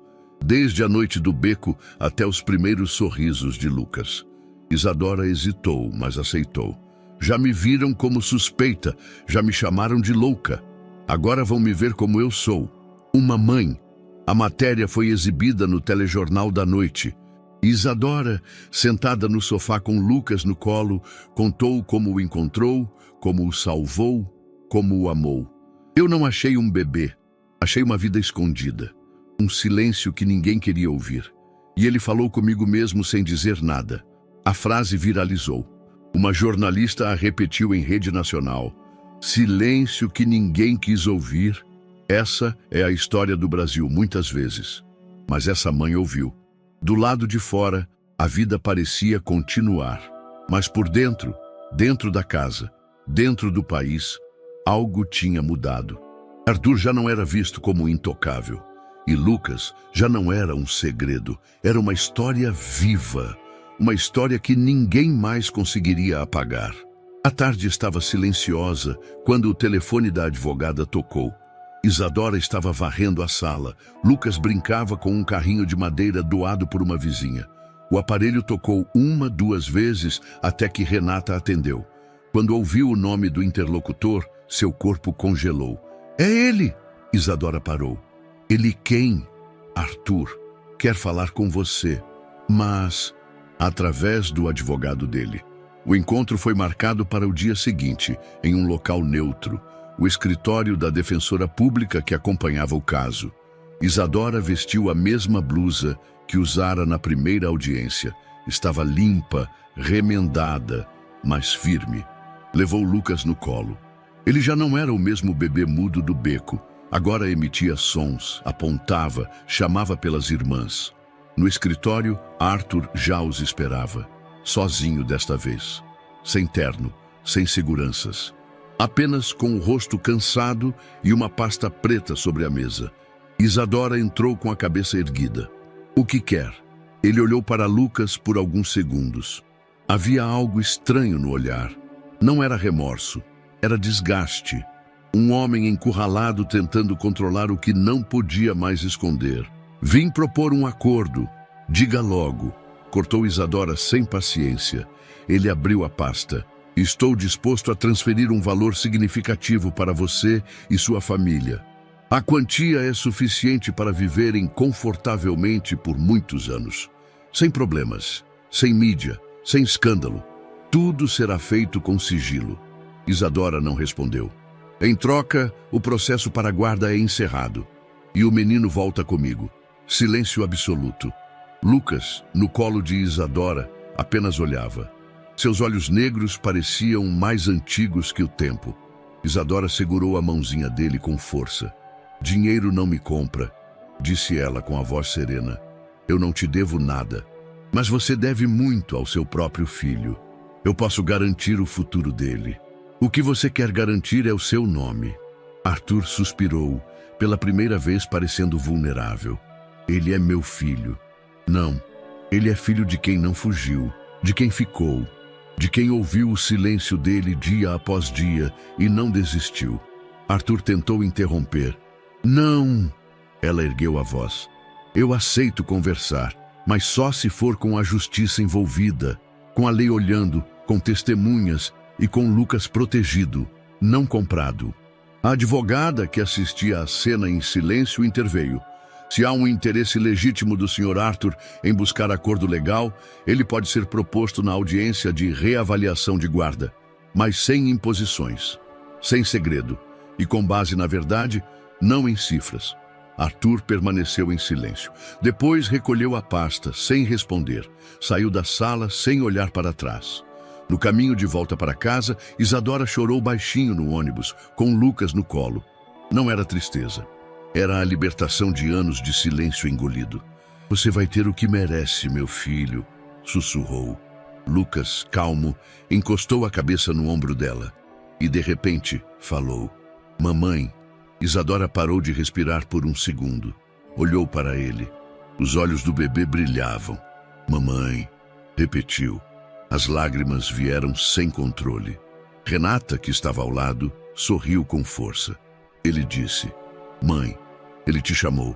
desde a noite do beco até os primeiros sorrisos de Lucas. Isadora hesitou, mas aceitou. Já me viram como suspeita, já me chamaram de louca. Agora vão me ver como eu sou, uma mãe. A matéria foi exibida no telejornal da noite. Isadora, sentada no sofá com Lucas no colo, contou como o encontrou, como o salvou, como o amou. Eu não achei um bebê, achei uma vida escondida, um silêncio que ninguém queria ouvir. E ele falou comigo mesmo sem dizer nada. A frase viralizou. Uma jornalista a repetiu em rede nacional. Silêncio que ninguém quis ouvir. Essa é a história do Brasil muitas vezes. Mas essa mãe ouviu. Do lado de fora, a vida parecia continuar. Mas por dentro, dentro da casa, dentro do país, algo tinha mudado. Arthur já não era visto como intocável. E Lucas já não era um segredo. Era uma história viva. Uma história que ninguém mais conseguiria apagar. A tarde estava silenciosa quando o telefone da advogada tocou. Isadora estava varrendo a sala. Lucas brincava com um carrinho de madeira doado por uma vizinha. O aparelho tocou 1, 2 vezes até que Renata atendeu. Quando ouviu o nome do interlocutor, seu corpo congelou. É ele! Isadora parou. Ele quem? Arthur. Quer falar com você. Mas através do advogado dele. O encontro foi marcado para o dia seguinte, em um local neutro, o escritório da defensora pública que acompanhava o caso. Isadora vestiu a mesma blusa que usara na primeira audiência, Estava limpa, remendada, mas firme. Levou Lucas no colo. Ele já não era o mesmo bebê mudo do beco. Agora emitia sons, apontava, chamava pelas irmãs. No escritório, Arthur já os esperava. Sozinho desta vez. Sem terno, sem seguranças. Apenas com o rosto cansado e uma pasta preta sobre a mesa. Isadora entrou com a cabeça erguida. O que quer? Ele olhou para Lucas por alguns segundos. Havia algo estranho no olhar. Não era remorso, era desgaste. Um homem encurralado tentando controlar o que não podia mais esconder. Vim propor um acordo. Diga logo. Cortou Isadora sem paciência. Ele abriu a pasta. Estou disposto a transferir um valor significativo para você e sua família. A quantia é suficiente para viverem confortavelmente por muitos anos. Sem problemas, sem mídia, sem escândalo. Tudo será feito com sigilo. Isadora não respondeu. Em troca, o processo para a guarda é encerrado. E o menino volta comigo. Silêncio absoluto. Lucas, no colo de Isadora, apenas olhava. Seus olhos negros pareciam mais antigos que o tempo. Isadora segurou a mãozinha dele com força. Dinheiro não me compra, disse ela com a voz serena. Eu não te devo nada, mas você deve muito ao seu próprio filho. Eu posso garantir o futuro dele. O que você quer garantir é o seu nome. Arthur suspirou, pela primeira vez parecendo vulnerável. Ele é meu filho. Não, ele é filho de quem não fugiu, de quem ficou, de quem ouviu o silêncio dele dia após dia e não desistiu. Arthur tentou interromper. Não! Ela ergueu a voz. Eu aceito conversar, mas só se for com a justiça envolvida, com a lei olhando, com testemunhas e com Lucas protegido, não comprado. A advogada que assistia à cena em silêncio interveio. Se há um interesse legítimo do Sr. Arthur em buscar acordo legal, ele pode ser proposto na audiência de reavaliação de guarda, mas sem imposições, sem segredo e com base na verdade, não em cifras. Arthur permaneceu em silêncio. Depois recolheu a pasta, sem responder. Saiu da sala sem olhar para trás. No caminho de volta para casa, Isadora chorou baixinho no ônibus, com Lucas no colo. Não era tristeza. Era a libertação de anos de silêncio engolido. Você vai ter o que merece, meu filho, sussurrou. Lucas, calmo, encostou a cabeça no ombro dela. E de repente, falou. Mamãe. Isadora parou de respirar por um segundo. Olhou para ele. Os olhos do bebê brilhavam. Mamãe, repetiu. As lágrimas vieram sem controle. Renata, que estava ao lado, sorriu com força. Ele disse, mãe, ele te chamou.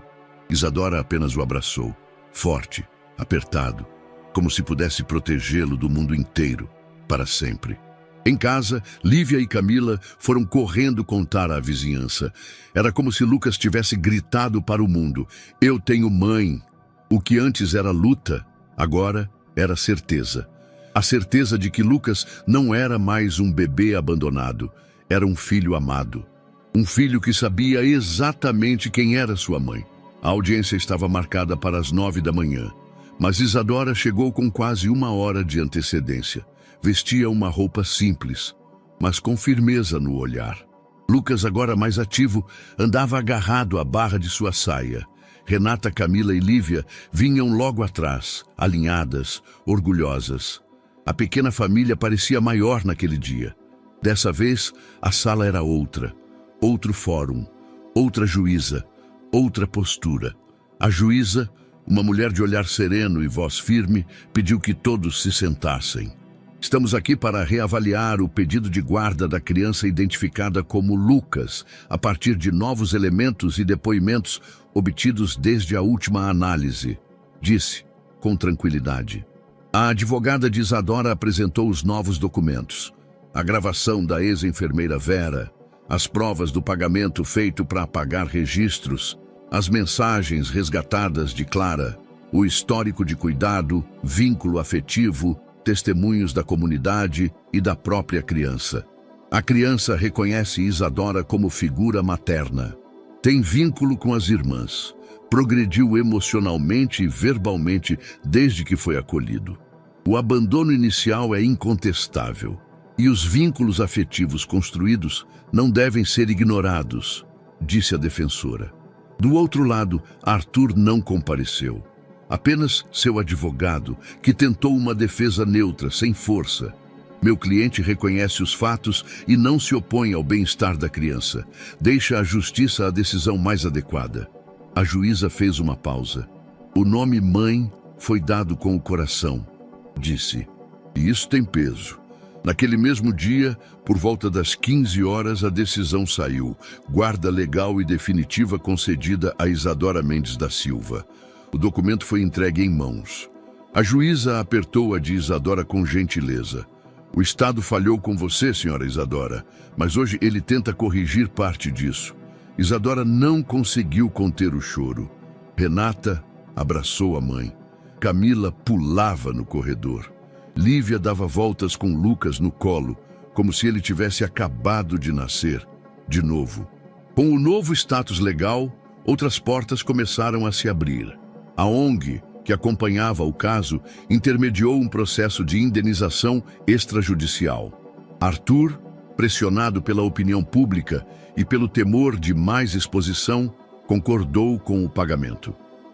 Isadora apenas o abraçou, forte, apertado, como se pudesse protegê-lo do mundo inteiro, para sempre. Em casa, Lívia e Camila foram correndo contar à vizinhança. Era como se Lucas tivesse gritado para o mundo, eu tenho mãe. O que antes era luta, agora era certeza. A certeza de que Lucas não era mais um bebê abandonado, era um filho amado. Um filho que sabia exatamente quem era sua mãe. A audiência estava marcada para as 9 da manhã, mas Isadora chegou com quase 1 hora de antecedência. Vestia uma roupa simples, mas com firmeza no olhar. Lucas, agora mais ativo, andava agarrado à barra de sua saia. Renata, Camila e Lívia vinham logo atrás, alinhadas, orgulhosas. A pequena família parecia maior naquele dia. Dessa vez, a sala era outra. Outro fórum, outra juíza, outra postura. A juíza, uma mulher de olhar sereno e voz firme, pediu que todos se sentassem. Estamos aqui para reavaliar o pedido de guarda da criança identificada como Lucas, a partir de novos elementos e depoimentos obtidos desde a última análise, disse, com tranquilidade. A advogada de Isadora apresentou os novos documentos. A gravação da ex-enfermeira Vera, as provas do pagamento feito para apagar registros, as mensagens resgatadas de Clara, o histórico de cuidado, vínculo afetivo, testemunhos da comunidade e da própria criança. A criança reconhece Isadora como figura materna. Tem vínculo com as irmãs. Progrediu emocionalmente e verbalmente desde que foi acolhido. O abandono inicial é incontestável, e os vínculos afetivos construídos não devem ser ignorados, disse a defensora. Do outro lado, Arthur não compareceu. Apenas seu advogado, que tentou uma defesa neutra, sem força. Meu cliente reconhece os fatos e não se opõe ao bem-estar da criança. Deixa à justiça a decisão mais adequada. A juíza fez uma pausa. O nome mãe foi dado com o coração, disse. E isso tem peso. Naquele mesmo dia, por volta das 15 horas, a decisão saiu. Guarda legal e definitiva concedida a Isadora Mendes da Silva. O documento foi entregue em mãos. A juíza apertou a de Isadora com gentileza. O Estado falhou com você, senhora Isadora, mas hoje ele tenta corrigir parte disso. Isadora não conseguiu conter o choro. Renata abraçou a mãe. Camila pulava no corredor. Lívia dava voltas com Lucas no colo, como se ele tivesse acabado de nascer, de novo. Com o novo status legal, outras portas começaram a se abrir. A ONG, que acompanhava o caso, intermediou um processo de indenização extrajudicial. Arthur, pressionado pela opinião pública e pelo temor de mais exposição, concordou com o pagamento.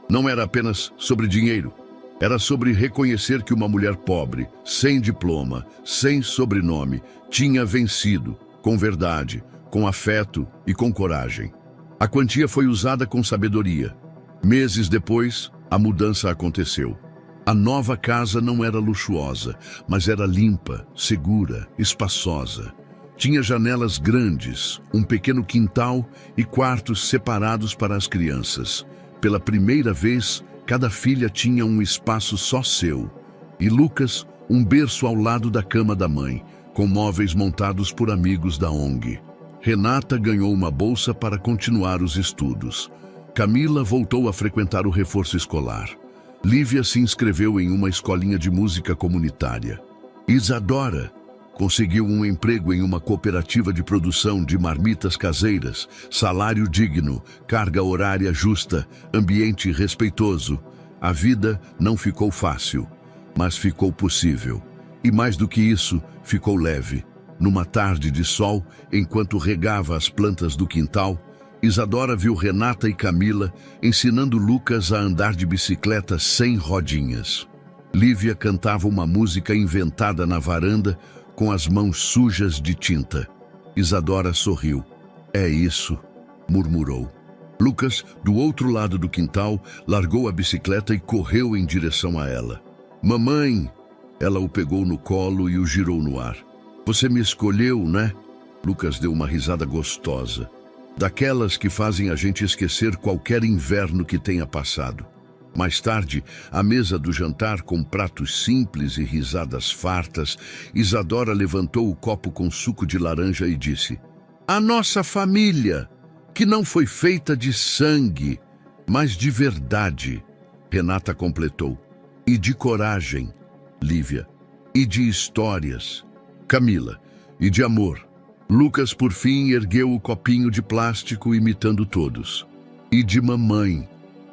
Não era apenas sobre dinheiro. Era sobre reconhecer que uma mulher pobre, sem diploma, sem sobrenome, tinha vencido, com verdade, com afeto e com coragem. A quantia foi usada com sabedoria. Meses depois, a mudança aconteceu. A nova casa não era luxuosa, mas era limpa, segura, espaçosa. Tinha janelas grandes, um pequeno quintal e quartos separados para as crianças. Pela primeira vez, cada filha tinha um espaço só seu. E Lucas, um berço ao lado da cama da mãe, com móveis montados por amigos da ONG. Renata ganhou uma bolsa para continuar os estudos. Camila voltou a frequentar o reforço escolar. Lívia se inscreveu em uma escolinha de música comunitária. Isadora conseguiu um emprego em uma cooperativa de produção de marmitas caseiras, salário digno, carga horária justa, ambiente respeitoso. A vida não ficou fácil, mas ficou possível. E mais do que isso, ficou leve. Numa tarde de sol, enquanto regava as plantas do quintal, Isadora viu Renata e Camila ensinando Lucas a andar de bicicleta sem rodinhas. Lívia cantava uma música inventada na varanda, com as mãos sujas de tinta. Isadora sorriu. É isso, murmurou. Lucas, do outro lado do quintal, largou a bicicleta e correu em direção a ela. Mamãe! Ela o pegou no colo e o girou no ar. Você me escolheu, né? Lucas deu uma risada gostosa. Daquelas que fazem a gente esquecer qualquer inverno que tenha passado. Mais tarde, à mesa do jantar, com pratos simples e risadas fartas, Isadora levantou o copo com suco de laranja e disse: A nossa família, que não foi feita de sangue, mas de verdade. Renata completou. E de coragem, Lívia. E de histórias, Camila. E de amor. Lucas, por fim, ergueu o copinho de plástico, imitando todos. E de mamãe.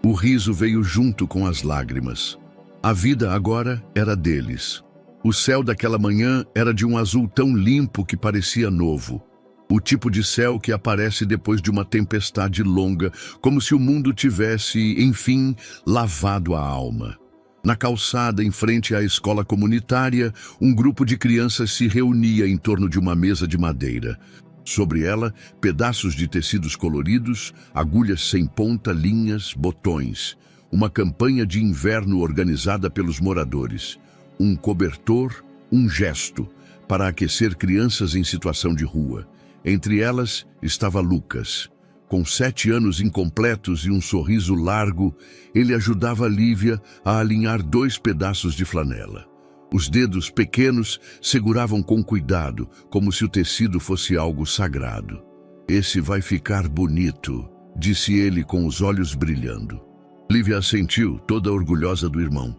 O riso veio junto com as lágrimas. A vida agora era deles. O céu daquela manhã era de um azul tão limpo que parecia novo. O tipo de céu que aparece depois de uma tempestade longa, como se o mundo tivesse, enfim, lavado a alma. Na calçada, em frente à escola comunitária, um grupo de crianças se reunia em torno de uma mesa de madeira. Sobre ela, pedaços de tecidos coloridos, agulhas sem ponta, linhas, botões. Uma campanha de inverno organizada pelos moradores. Um cobertor, um gesto, para aquecer crianças em situação de rua. Entre elas estava Lucas. Com 7 anos incompletos e um sorriso largo, ele ajudava Lívia a alinhar 2 pedaços de flanela. Os dedos pequenos seguravam com cuidado, como se o tecido fosse algo sagrado. Esse vai ficar bonito, disse ele com os olhos brilhando. Lívia assentiu, toda orgulhosa do irmão.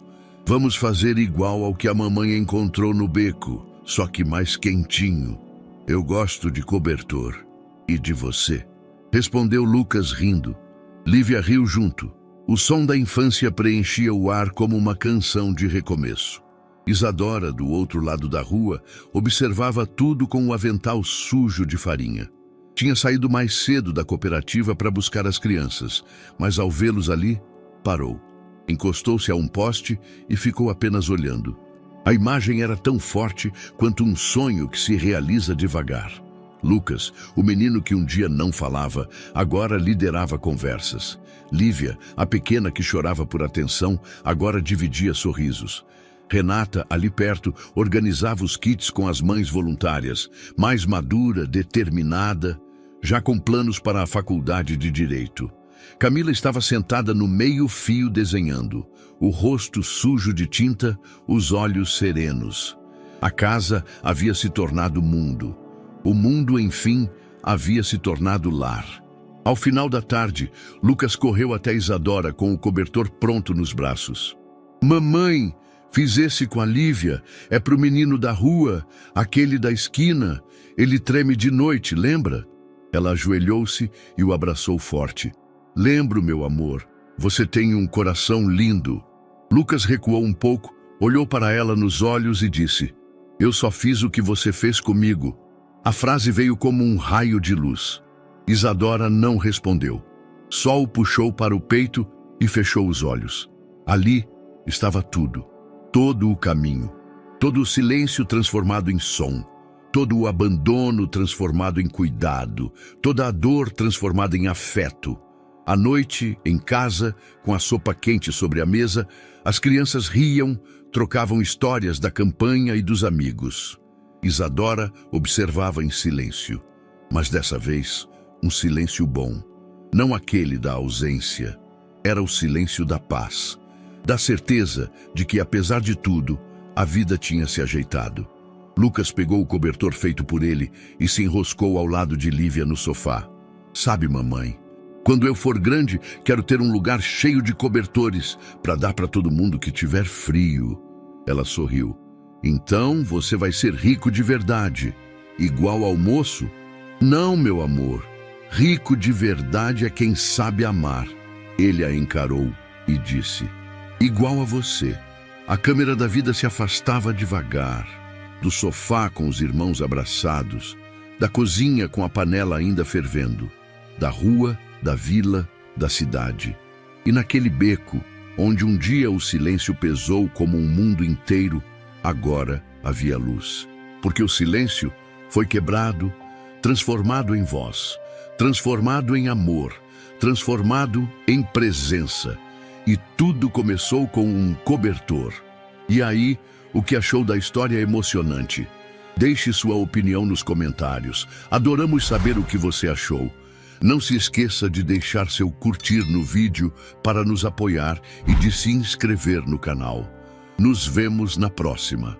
Vamos fazer igual ao que a mamãe encontrou no beco, só que mais quentinho. Eu gosto de cobertor. E de você? Respondeu Lucas rindo. Lívia riu junto. O som da infância preenchia o ar como uma canção de recomeço. Isadora, do outro lado da rua, observava tudo com o avental sujo de farinha. Tinha saído mais cedo da cooperativa para buscar as crianças, mas ao vê-los ali, parou. Encostou-se a um poste e ficou apenas olhando. A imagem era tão forte quanto um sonho que se realiza devagar. Lucas, o menino que um dia não falava, agora liderava conversas. Lívia, a pequena que chorava por atenção, agora dividia sorrisos. Renata, ali perto, organizava os kits com as mães voluntárias, mais madura, determinada, já com planos para a faculdade de Direito. Camila estava sentada no meio-fio desenhando, o rosto sujo de tinta, os olhos serenos. A casa havia se tornado mundo. O mundo, enfim, havia se tornado lar. Ao final da tarde, Lucas correu até Isadora com o cobertor pronto nos braços. Mamãe, fiz esse com a Lívia, é pro menino da rua, aquele da esquina. Ele treme de noite, lembra? Ela ajoelhou-se e o abraçou forte. Lembro, meu amor, você tem um coração lindo. Lucas recuou um pouco, olhou para ela nos olhos e disse: eu só fiz o que você fez comigo. A frase veio como um raio de luz. Isadora não respondeu. Só o puxou para o peito e fechou os olhos. Ali estava tudo. Todo o caminho, todo o silêncio transformado em som, todo o abandono transformado em cuidado, toda a dor transformada em afeto. À noite, em casa, com a sopa quente sobre a mesa, as crianças riam, trocavam histórias da campanha e dos amigos. Isadora observava em silêncio, mas dessa vez, um silêncio bom. Não aquele da ausência, era o silêncio da paz. Da certeza de que, apesar de tudo, a vida tinha se ajeitado. Lucas pegou o cobertor feito por ele e se enroscou ao lado de Lívia no sofá. Sabe, mamãe, quando eu for grande, quero ter um lugar cheio de cobertores para dar para todo mundo que tiver frio. Ela sorriu. Então você vai ser rico de verdade, igual ao moço? Não, meu amor. Rico de verdade é quem sabe amar. Ele a encarou e disse: igual a você. A câmera da vida se afastava devagar, do sofá com os irmãos abraçados, da cozinha com a panela ainda fervendo, da rua, da vila, da cidade. E naquele beco, onde um dia o silêncio pesou como um mundo inteiro, agora havia luz. Porque o silêncio foi quebrado, transformado em voz, transformado em amor, transformado em presença. E tudo começou com um cobertor. E aí, o que achou da história é emocionante. Deixe sua opinião nos comentários. Adoramos saber o que você achou. Não se esqueça de deixar seu curtir no vídeo para nos apoiar e de se inscrever no canal. Nos vemos na próxima.